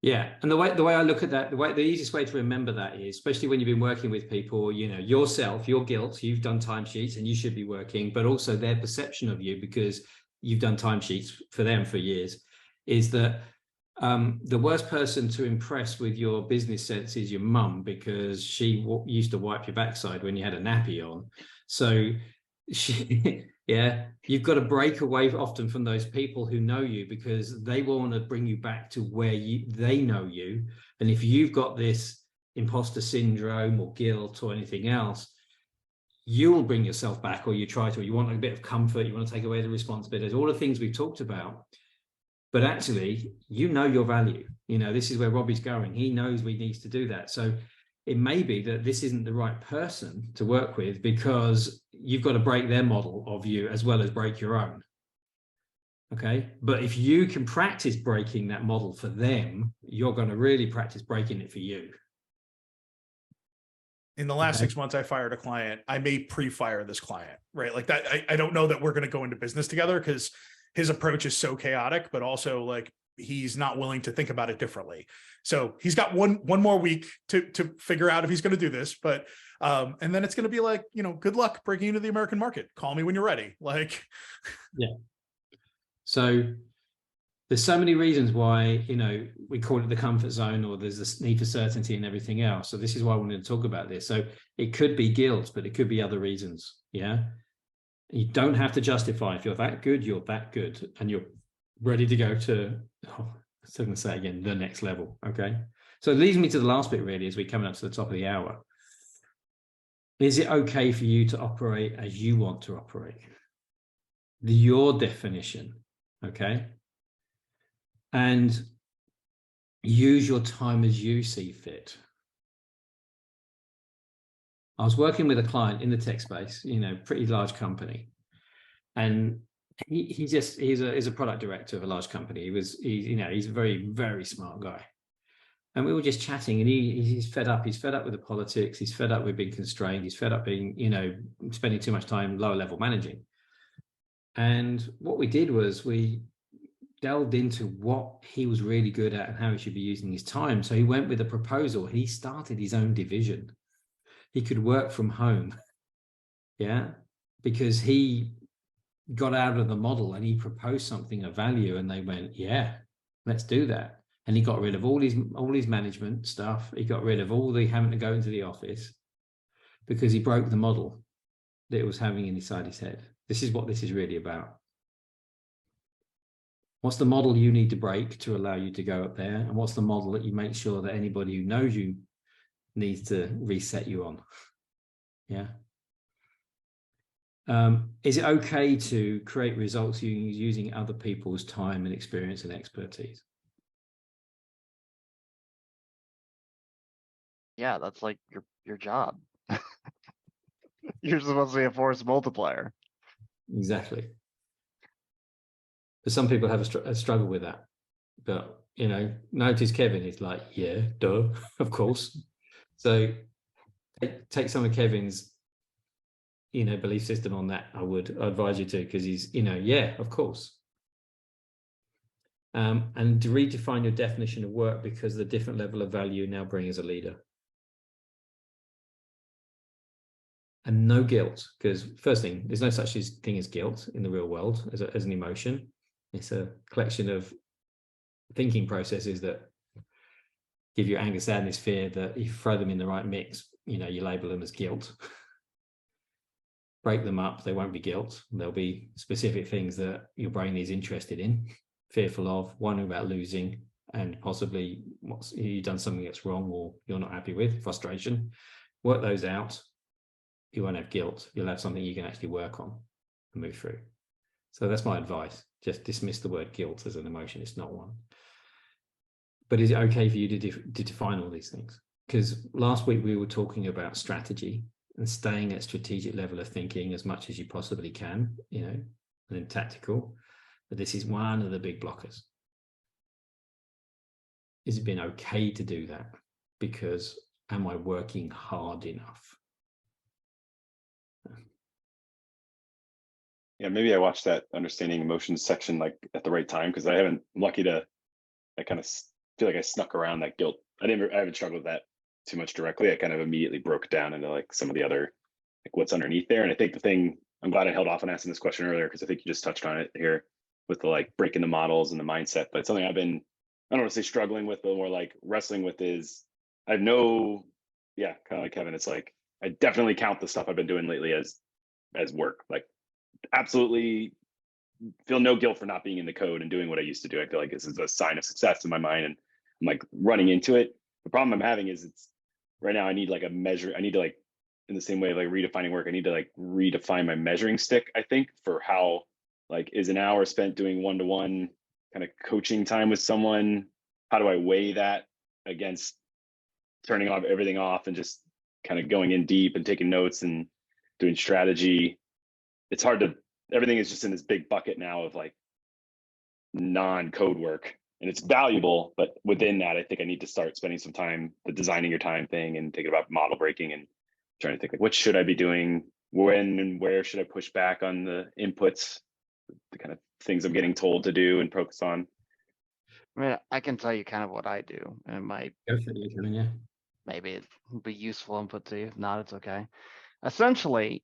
yeah. And the way I look at that, the easiest way to remember that is, especially when you've been working with people, yourself, your guilt, you've done timesheets and you should be working, but also their perception of you, because you've done timesheets for them for years, is that the worst person to impress with your business sense is your mum, because she used to wipe your backside when you had a nappy on. So you've got to break away often from those people who know you, because they want to bring you back to where they know you. And if you've got this imposter syndrome or guilt or anything else, you'll bring yourself back, or you try to, or you want a bit of comfort, you want to take away the responsibilities, all the things we've talked about. But actually, your value. This is where Robbie's going. He knows he needs to do that. So it may be that this isn't the right person to work with, because you've got to break their model of you as well as break your own. Okay. But if you can practice breaking that model for them, you're going to really practice breaking it for you. In the last 6 months, I fired a client. I may pre-fire this client, right? Like that. I don't know that we're going to go into business together because his approach is so chaotic, but also like he's not willing to think about it differently. So he's got one more week to figure out if he's going to do this, but and then it's going to be like, good luck breaking into the American market. Call me when you're ready. Like, yeah. So there's so many reasons why, we call it the comfort zone, or there's this need for certainty and everything else. So this is why I wanted to talk about this. So it could be guilt, but it could be other reasons. Yeah. You don't have to justify. If you're that good, you're that good, and you're ready to go to, I'm going to say again, the next level. Okay. So it leads me to the last bit, really, as we're coming up to the top of the hour. Is it okay for you to operate as you want to operate? Your definition. Okay. And use your time as you see fit. I was working with a client in the tech space, pretty large company. And he's a product director of a large company. He's a very, very smart guy. And we were just chatting, and he's fed up. He's fed up with the politics. He's fed up with being constrained. He's fed up being, spending too much time lower level managing. And what we did was we delved into what he was really good at and how he should be using his time. So he went with a proposal. He started his own division. He could work from home. Yeah. Because he got out of the model and he proposed something of value, and they went, yeah, let's do that. And he got rid of all his management stuff. He got rid of all the having to go into the office, because he broke the model that it was having inside his head. This is what this is really about. What's the model you need to break to allow you to go up there? And what's the model that you make sure that anybody who knows you needs to reset you on? Yeah. Is it okay to create results using other people's time and experience and expertise? Yeah, that's like your job. You're supposed to be a force multiplier. Exactly. But some people have a struggle with that. But, you know, notice Kevin is like, yeah, duh, of course. So take some of Kevin's, you know, belief system on that. I would advise you to, because he's, you know, yeah, of course. And to redefine your definition of work, because the different level of value you now bring as a leader. And no guilt, because first thing, there's no such thing as guilt in the real world as an emotion. It's a collection of thinking processes that give you anger, sadness, fear, that if you throw them in the right mix, you know, you label them as guilt. Break them up, they won't be guilt. There'll be specific things that your brain is interested in, fearful of, wondering about losing, and possibly you've done something that's wrong or you're not happy with, frustration. Work those out. You won't have guilt. You'll have something you can actually work on and move through. So that's my advice. Just dismiss the word guilt as an emotion. It's not one. But is it okay for you to define all these things? Because last week we were talking about strategy and staying at strategic level of thinking as much as you possibly can, you know, and then tactical. But this is one of the big blockers. Is it been okay to do that? Because am I working hard enough? Yeah, maybe I watched that understanding emotions section like at the right time, because I'm lucky to, I kind of feel like I snuck around that guilt. I haven't struggled with that too much directly. I kind of immediately broke down into like some of the other, like what's underneath there. And I think the thing, I'm glad I held off on asking this question earlier, because I think you just touched on it here with the like breaking the models and the mindset. But something I've been, I don't want to say struggling with, but more like wrestling with is I know, yeah, kind of like Kevin, it's like, I definitely count the stuff I've been doing lately as work. Like absolutely feel no guilt for not being in the code and doing what I used to do. I feel like this is a sign of success in my mind, and I'm like running into it. The problem I'm having is it's right now I need like a measure. I need to like, in the same way, like redefining work, I need to like redefine my measuring stick, I think, for how like is an hour spent doing one-to-one kind of coaching time with someone. How do I weigh that against turning off everything off and just kind of going in deep and taking notes and doing strategy? It's hard to, everything is just in this big bucket now of like non-code work, and it's valuable, but within that, I think I need to start spending some time, the designing your time thing, and thinking about model breaking and trying to think like, what should I be doing? When and where should I push back on the inputs, the kind of things I'm getting told to do and focus on? I mean, I can tell you kind of what I do, and it might Go for it, Kevin, yeah. maybe it would be useful input to you. If not, it's okay. Essentially,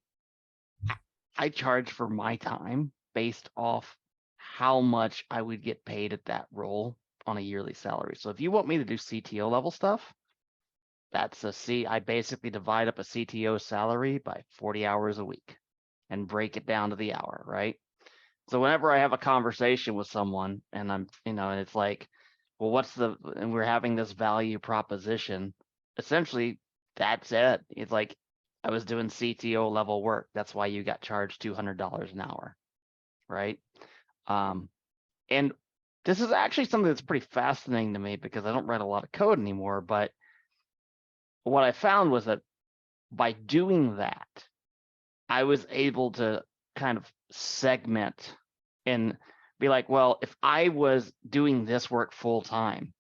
I charge for my time based off how much I would get paid at that role on a yearly salary. So if you want me to do CTO level stuff, that's I basically divide up a CTO salary by 40 hours a week and break it down to the hour, right? So whenever I have a conversation with someone and I'm, and it's like, well, and we're having this value proposition, essentially that's it. It's like, I was doing CTO level work. That's why you got charged $200 an hour, right? And this is actually something that's pretty fascinating to me because I don't write a lot of code anymore. But what I found was that by doing that, I was able to kind of segment and be like, well, if I was doing this work full time,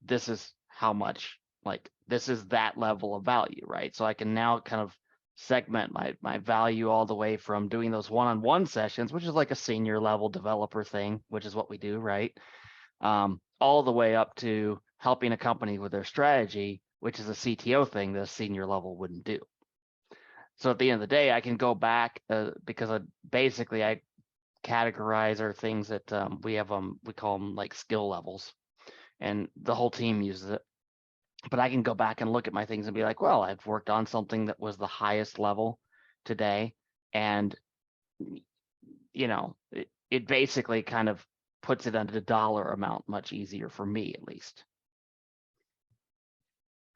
this is how much, like, this is that level of value, right? So I can now kind of segment my value all the way from doing those one-on-one sessions, which is like a senior level developer thing, which is what we do, right? All the way up to helping a company with their strategy, which is a CTO thing that a senior level wouldn't do. So at the end of the day, I can go back because I categorize our things that we call them like skill levels, and the whole team uses it. But I can go back and look at my things and be like, well, I've worked on something that was the highest level today. And, it basically kind of puts it under the dollar amount much easier for me, at least.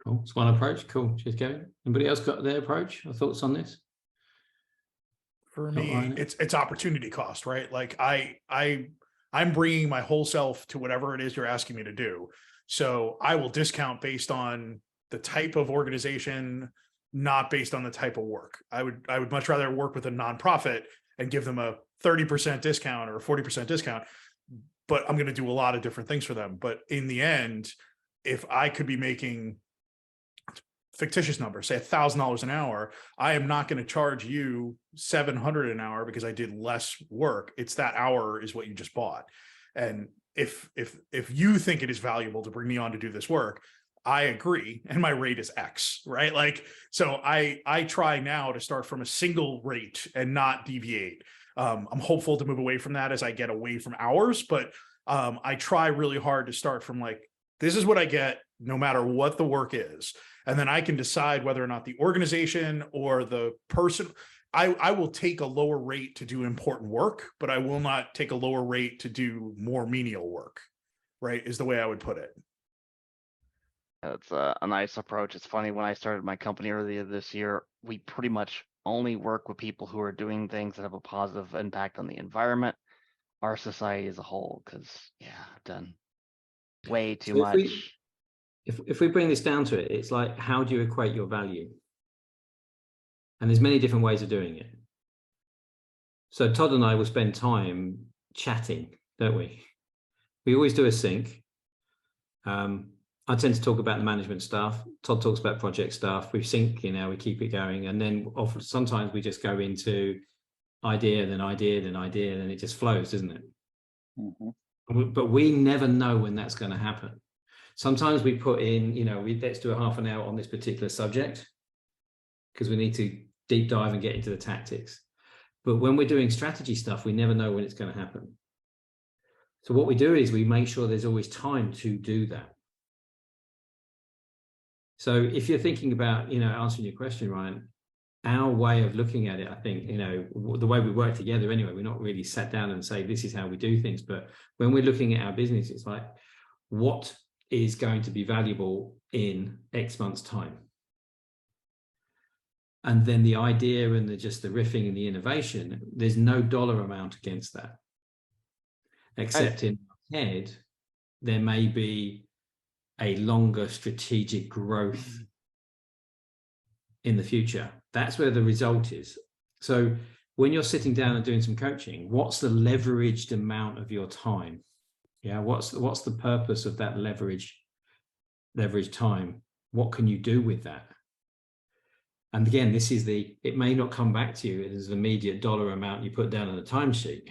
Cool. It's one approach. Cool. Cheers, Kevin. Anybody else got their approach or thoughts on this? For Not me, Ryan? it's opportunity cost, right? Like I'm bringing my whole self to whatever it is you're asking me to do. So I will discount based on the type of organization, not based on the type of work. I would much rather work with a nonprofit and give them a 30% discount or a 40% discount, but I'm going to do a lot of different things for them. But in the end, if I could be making fictitious number, say $1,000 an hour, I am not going to charge you $700 an hour because I did less work. It's that hour is what you just bought. And if you think it is valuable to bring me on to do this work, I agree, and my rate is X, right? Like, so I try now to start from a single rate and not deviate. I'm hopeful to move away from that as I get away from hours, but I try really hard to start from like, this is what I get no matter what the work is. And then I can decide whether or not the organization or the person, I will take a lower rate to do important work, but I will not take a lower rate to do more menial work, right? Is the way I would put it. That's a nice approach. It's funny, when I started my company earlier this year, we pretty much only work with people who are doing things that have a positive impact on the environment, our society as a whole, because yeah, I've done way too So if much. we- If we bring this down to it, it's like, how do you equate your value? And there's many different ways of doing it. So Todd and I will spend time chatting, don't we? We always do a sync. I tend to talk about the management stuff. Todd talks about project stuff. We sync, we keep it going. And then often, sometimes we just go into idea, then it just flows, doesn't it? Mm-hmm. But we never know when that's going to happen. Sometimes we put in, let's do a half an hour on this particular subject because we need to deep dive and get into the tactics. But when we're doing strategy stuff, we never know when it's going to happen. So what we do is we make sure there's always time to do that. So if you're thinking about, answering your question, Ryan, our way of looking at it, I think, the way we work together anyway, we're not really sat down and say, this is how we do things. But when we're looking at our business, it's like, what is going to be valuable in X months' time? And then the idea and the riffing and the innovation, there's no dollar amount against that. Except in my head, there may be a longer strategic growth in the future. That's where the result is. So when you're sitting down and doing some coaching, what's the leveraged amount of your time? Yeah, what's the purpose of that leverage time? What can you do with that? And again, it may not come back to you as an immediate dollar amount you put down on the timesheet,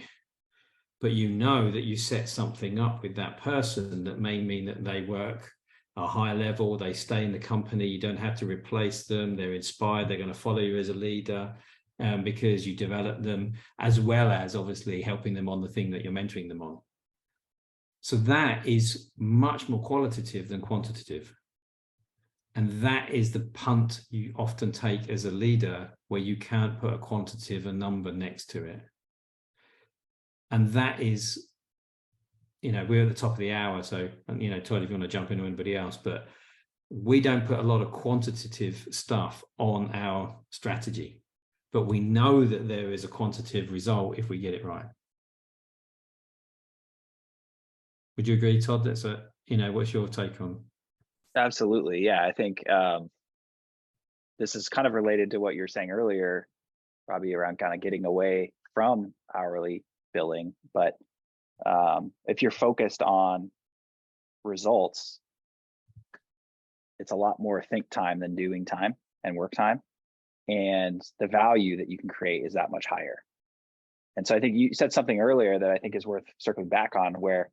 but you know that you set something up with that person that may mean that they work a higher level, they stay in the company, you don't have to replace them, they're inspired, they're going to follow you as a leader because you develop them, as well as obviously helping them on the thing that you're mentoring them on. So that is much more qualitative than quantitative. And that is the punt you often take as a leader, where you can't put a number next to it. And that is, we're at the top of the hour. So, Todd, if you want to jump in or anybody else, but we don't put a lot of quantitative stuff on our strategy, but we know that there is a quantitative result if we get it right. Would you agree, Todd? That's what's your take on? Absolutely. Yeah. I think this is kind of related to what you were saying earlier, Robbie, around kind of getting away from hourly billing. But if you're focused on results, it's a lot more think time than doing time and work time. And the value that you can create is that much higher. And so I think you said something earlier that I think is worth circling back on, where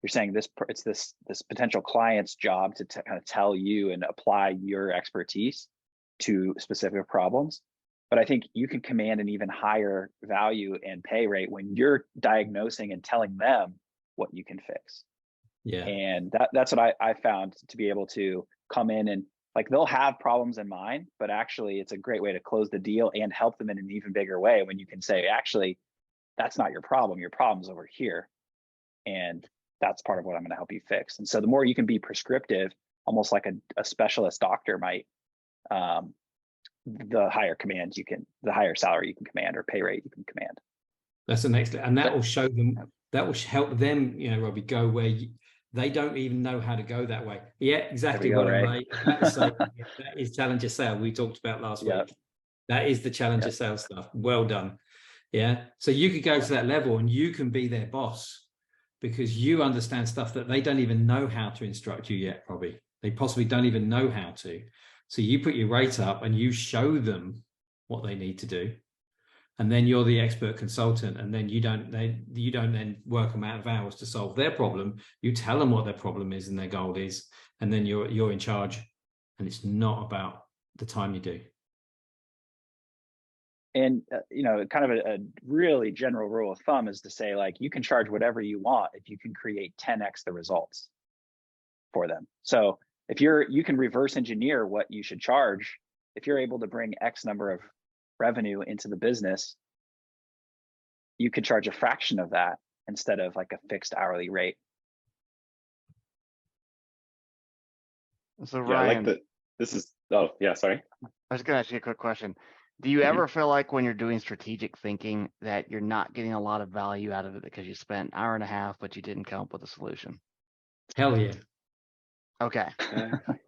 you're saying it's this potential client's job to kind of tell you and apply your expertise to specific problems. But I think you can command an even higher value and pay rate when you're diagnosing and telling them what you can fix. Yeah. And that's what I found to be able to come in and, like, they'll have problems in mind, but actually it's a great way to close the deal and help them in an even bigger way when you can say, actually, that's not your problem. Your problem's over here. And that's part of what I'm going to help you fix. And so the more you can be prescriptive, almost like a specialist doctor might, the higher the higher salary you can command or pay rate you can command. That's the next, and that will show them, that will help them, Robbie, go where they don't even know how to go that way. Yeah, exactly what I'm like. That is Challenger Sale we talked about last week. That is the Challenger Sale stuff. Well done. Yeah. So you could go to that level and you can be their boss because you understand stuff that they don't even know how to instruct you yet, Robbie. They possibly don't even know how to. So you put your rate up and you show them what they need to do. And then you're the expert consultant, and then you don't then work them out of hours to solve their problem. You tell them what their problem is and their goal is, and then you're in charge. And it's not about the time you do. And kind of a really general rule of thumb is to say, like, you can charge whatever you want if you can create 10x the results for them. So if you can reverse engineer what you should charge, if you're able to bring X number of revenue into the business, you could charge a fraction of that instead of like a fixed hourly rate. So Yeah, Ryan, I like that. This is, oh yeah, sorry. I was gonna ask you a quick question. Do you ever feel like when you're doing strategic thinking that you're not getting a lot of value out of it because you spent an hour and a half, but you didn't come up with a solution? Hell yeah. Okay.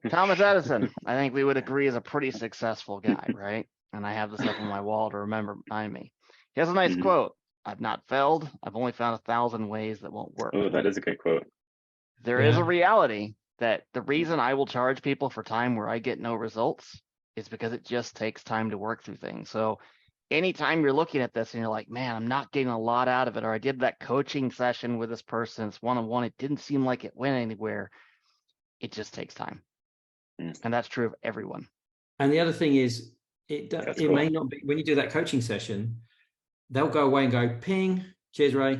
Thomas Edison, I think we would agree, is a pretty successful guy, right? And I have this up on my wall to remember behind me. He has a nice quote. I've not failed. I've only found 1,000 ways that won't work. Oh, that is a good quote. There is a reality that the reason I will charge people for time where I get no results is because it just takes time to work through things. So anytime you're looking at this and you're like, man, I'm not getting a lot out of it, or I did that coaching session with this person, it's one-on-one, it didn't seem like it went anywhere. It just takes time. And that's true of everyone. And the other thing is, it may not be, when you do that coaching session, they'll go away and go, ping, cheers, Ray.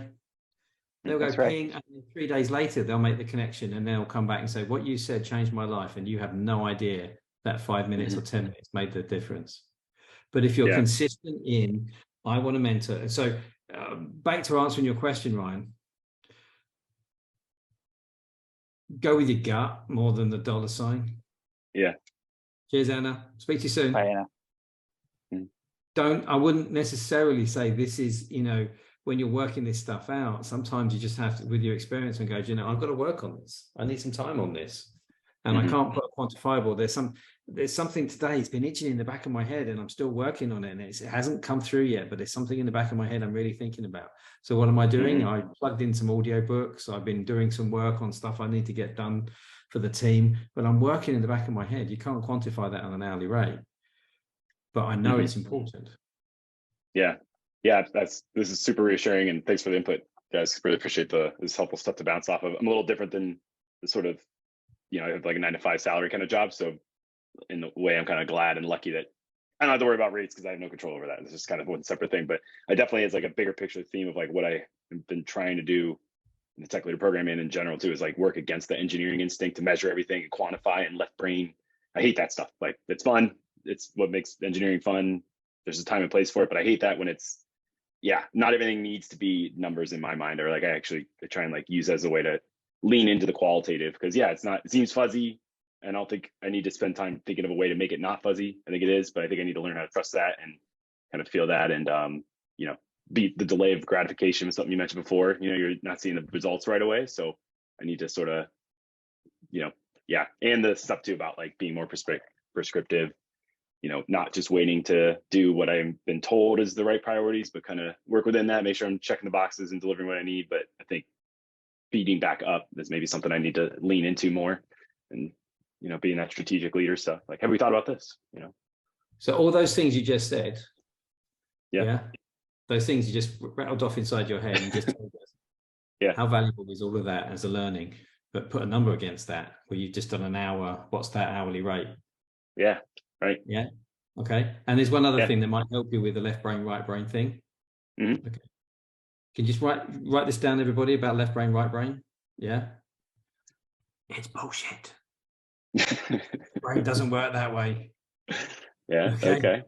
They'll go ping, and then 3 days later, they'll make the connection and they'll come back and say, what you said changed my life. And you have no idea that 5 minutes or 10 minutes made the difference. But if you're consistent in, I want to mentor. And so back to answering your question, Ryan, go with your gut more than the dollar sign. Yeah. Cheers, Anna. Speak to you soon. Bye, Anna. I wouldn't necessarily say this is, when you're working this stuff out, sometimes you just have to, with your experience, and go, I've got to work on this. I need some time on this. And I can't put a quantifiable. There's something today, it's been itching in the back of my head and I'm still working on it. And it hasn't come through yet, but there's something in the back of my head I'm really thinking about. So what am I doing? I plugged in some audio books. I've been doing some work on stuff I need to get done for the team, but I'm working in the back of my head. You can't quantify that on an hourly rate, but I know it's important. Yeah. This is super reassuring, and thanks for the input, guys. Really appreciate this helpful stuff to bounce off of. I'm a little different than the sort of, I have like a 9-to-5 salary kind of job. So in a way, I'm kind of glad and lucky that I don't have to worry about rates because I have no control over that. It's just kind of one separate thing. But I definitely, is like a bigger picture theme of like what I have been trying to do in the tech leader program and in general too, is like work against the engineering instinct to measure everything and quantify and left brain. I hate that stuff. Like, it's fun. It's what makes engineering fun. There's a time and place for it, but I hate that when it's, not everything needs to be numbers in my mind, or like I try and like use as a way to lean into the qualitative, because it seems fuzzy, and I don't think I need to spend time thinking of a way to make it not fuzzy. I think it is, but I think I need to learn how to trust that and kind of feel that, and beat the delay of gratification was something you mentioned before. You're not seeing the results right away, so I need to sort of, and the stuff too about like being more prescriptive. Not just waiting to do what I've been told is the right priorities, but kind of work within that, make sure I'm checking the boxes and delivering what I need. But I think feeding back up is maybe something I need to lean into more, and, being that strategic leader stuff. Like, have we thought about this? So all those things you just said, those things you just rattled off inside your head and just told us. How valuable is all of that as a learning? But put a number against that, where you've just done an hour. What's that hourly rate? Yeah. Right. Yeah. Okay. And there's one other thing that might help you with the left brain, right brain thing. Okay. Can you just write this down, everybody, about left brain, right brain? Yeah. It's bullshit. Brain doesn't work that way. Yeah. Okay.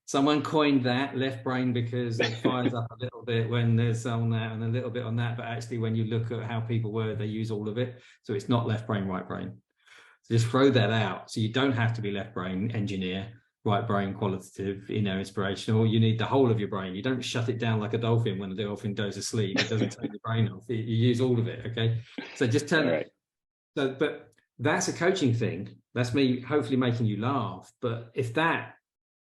Someone coined that left brain because it fires up a little bit when there's on that and a little bit on that. But actually, when you look at how people were, they use all of it. So it's not left brain, right brain. So just throw that out. So you don't have to be left brain engineer, right brain qualitative, inspirational. You need the whole of your brain. You don't shut it down like a dolphin when the dolphin goes asleep. It doesn't take the brain off. You use all of it. Okay. So just turn it. So, but that's a coaching thing. That's me hopefully making you laugh. But if that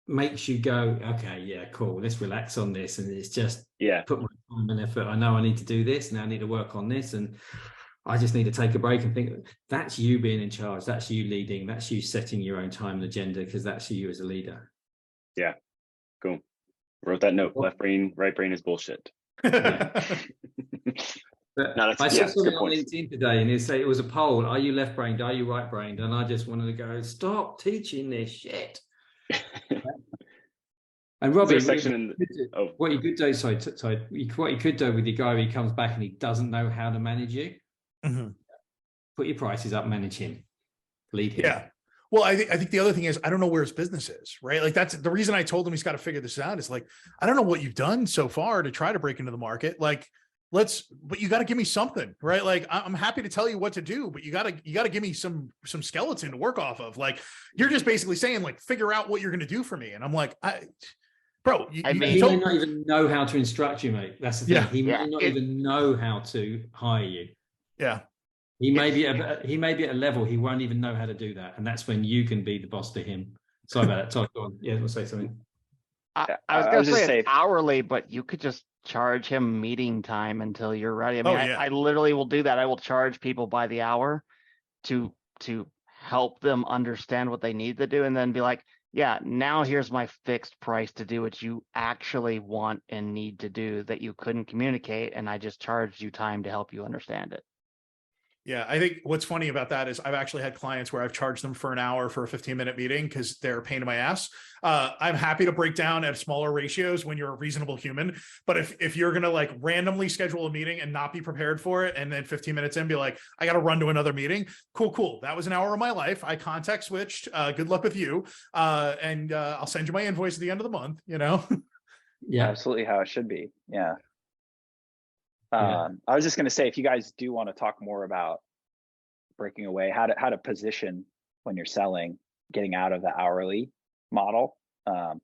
makes you go, okay, yeah, cool, let's relax on this, and it's just put my time and effort. I know I need to do this, now I need to work on this, and I just need to take a break and think. That's you being in charge. That's you leading. That's you setting your own time and agenda, because that's you as a leader. Yeah, cool. Wrote that note. Left brain, right brain is bullshit. Yeah. No, I saw something on LinkedIn today, and it was a poll: are you left-brained? Are you right-brained? And I just wanted to go, stop teaching this shit. And Robbie, what you could do, what you could do with your guy, he comes back and he doesn't know how to manage you. Put your prices up, manage him, lead him. Yeah. Well, I think the other thing is, I don't know where his business is, right? Like, that's the reason I told him he's got to figure this out. Is like, I don't know what you've done so far to try to break into the market. Like, but you got to give me something, right? Like, I'm happy to tell you what to do, but you got to give me some skeleton to work off of. Like, you're just basically saying, like, figure out what you're going to do for me. And I'm like, bro, he may not even know how to instruct you, mate. That's the thing. He may not even know how to hire you. Yeah. He may be at a level he won't even know how to do that. And that's when you can be the boss to him. Sorry about that. Todd, go on. Yeah, we'll say something. I was going to say it's hourly, but you could just charge him meeting time until you're ready. I mean, I literally will do that. I will charge people by the hour to help them understand what they need to do, and then be like, yeah, now here's my fixed price to do what you actually want and need to do that you couldn't communicate, and I just charged you time to help you understand it. Yeah, I think what's funny about that is I've actually had clients where I've charged them for an hour for a 15-minute meeting because they're a pain in my ass. I'm happy to break down at smaller ratios when you're a reasonable human. But if you're going to like randomly schedule a meeting and not be prepared for it, and then 15 minutes in be like, I got to run to another meeting. Cool. That was an hour of my life. I context switched. Good luck with you. And I'll send you my invoice at the end of the month, you know? Yeah, absolutely how it should be. Yeah. I was just going to say, if you guys do want to talk more about breaking away, how to position when you're selling, getting out of the hourly model,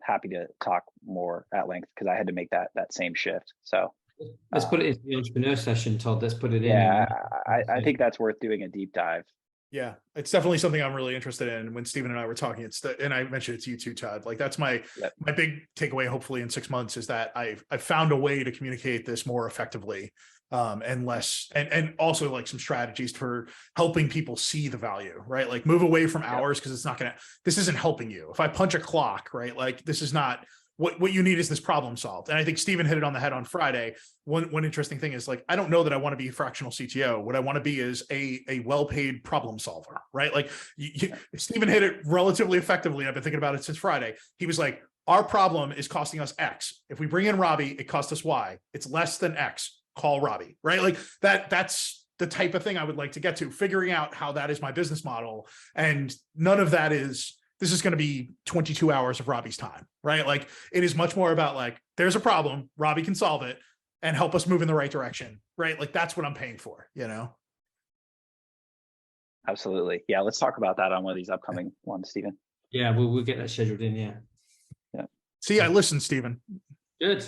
happy to talk more at length, because I had to make that same shift. So let's put it into the entrepreneur session, Todd. Let's put it in. Yeah, I think that's worth doing a deep dive. Yeah, it's definitely something I'm really interested in. When Stephen and I were talking, and I mentioned it to you too, Todd. Like, that's my big takeaway. Hopefully, in 6 months, is that I've found a way to communicate this more effectively, and less, and also like some strategies for helping people see the value. Right, like move away from hours, because it's not gonna. This isn't helping you. If I punch a clock, right, like this is not. What you need is this problem solved. And I think Stephen hit it on the head on Friday. One interesting thing is, like, I don't know that I want to be a fractional CTO. What I want to be is a well-paid problem solver, right? Like Stephen hit it relatively effectively. I've been thinking about it since Friday. He was like, our problem is costing us X. If we bring in Robbie, it costs us Y. It's less than X. Call Robbie, right? Like that's the type of thing I would like to get to, figuring out how that is my business model. And none of that is, this is going to be 22 hours of Robbie's time, right? Like, it is much more about like, there's a problem, Robbie can solve it and help us move in the right direction, right? Like, that's what I'm paying for, you know? Absolutely. Yeah. Let's talk about that on one of these upcoming ones, Stephen. Yeah, we'll get that scheduled in. Yeah. See, I listened, Stephen. Good.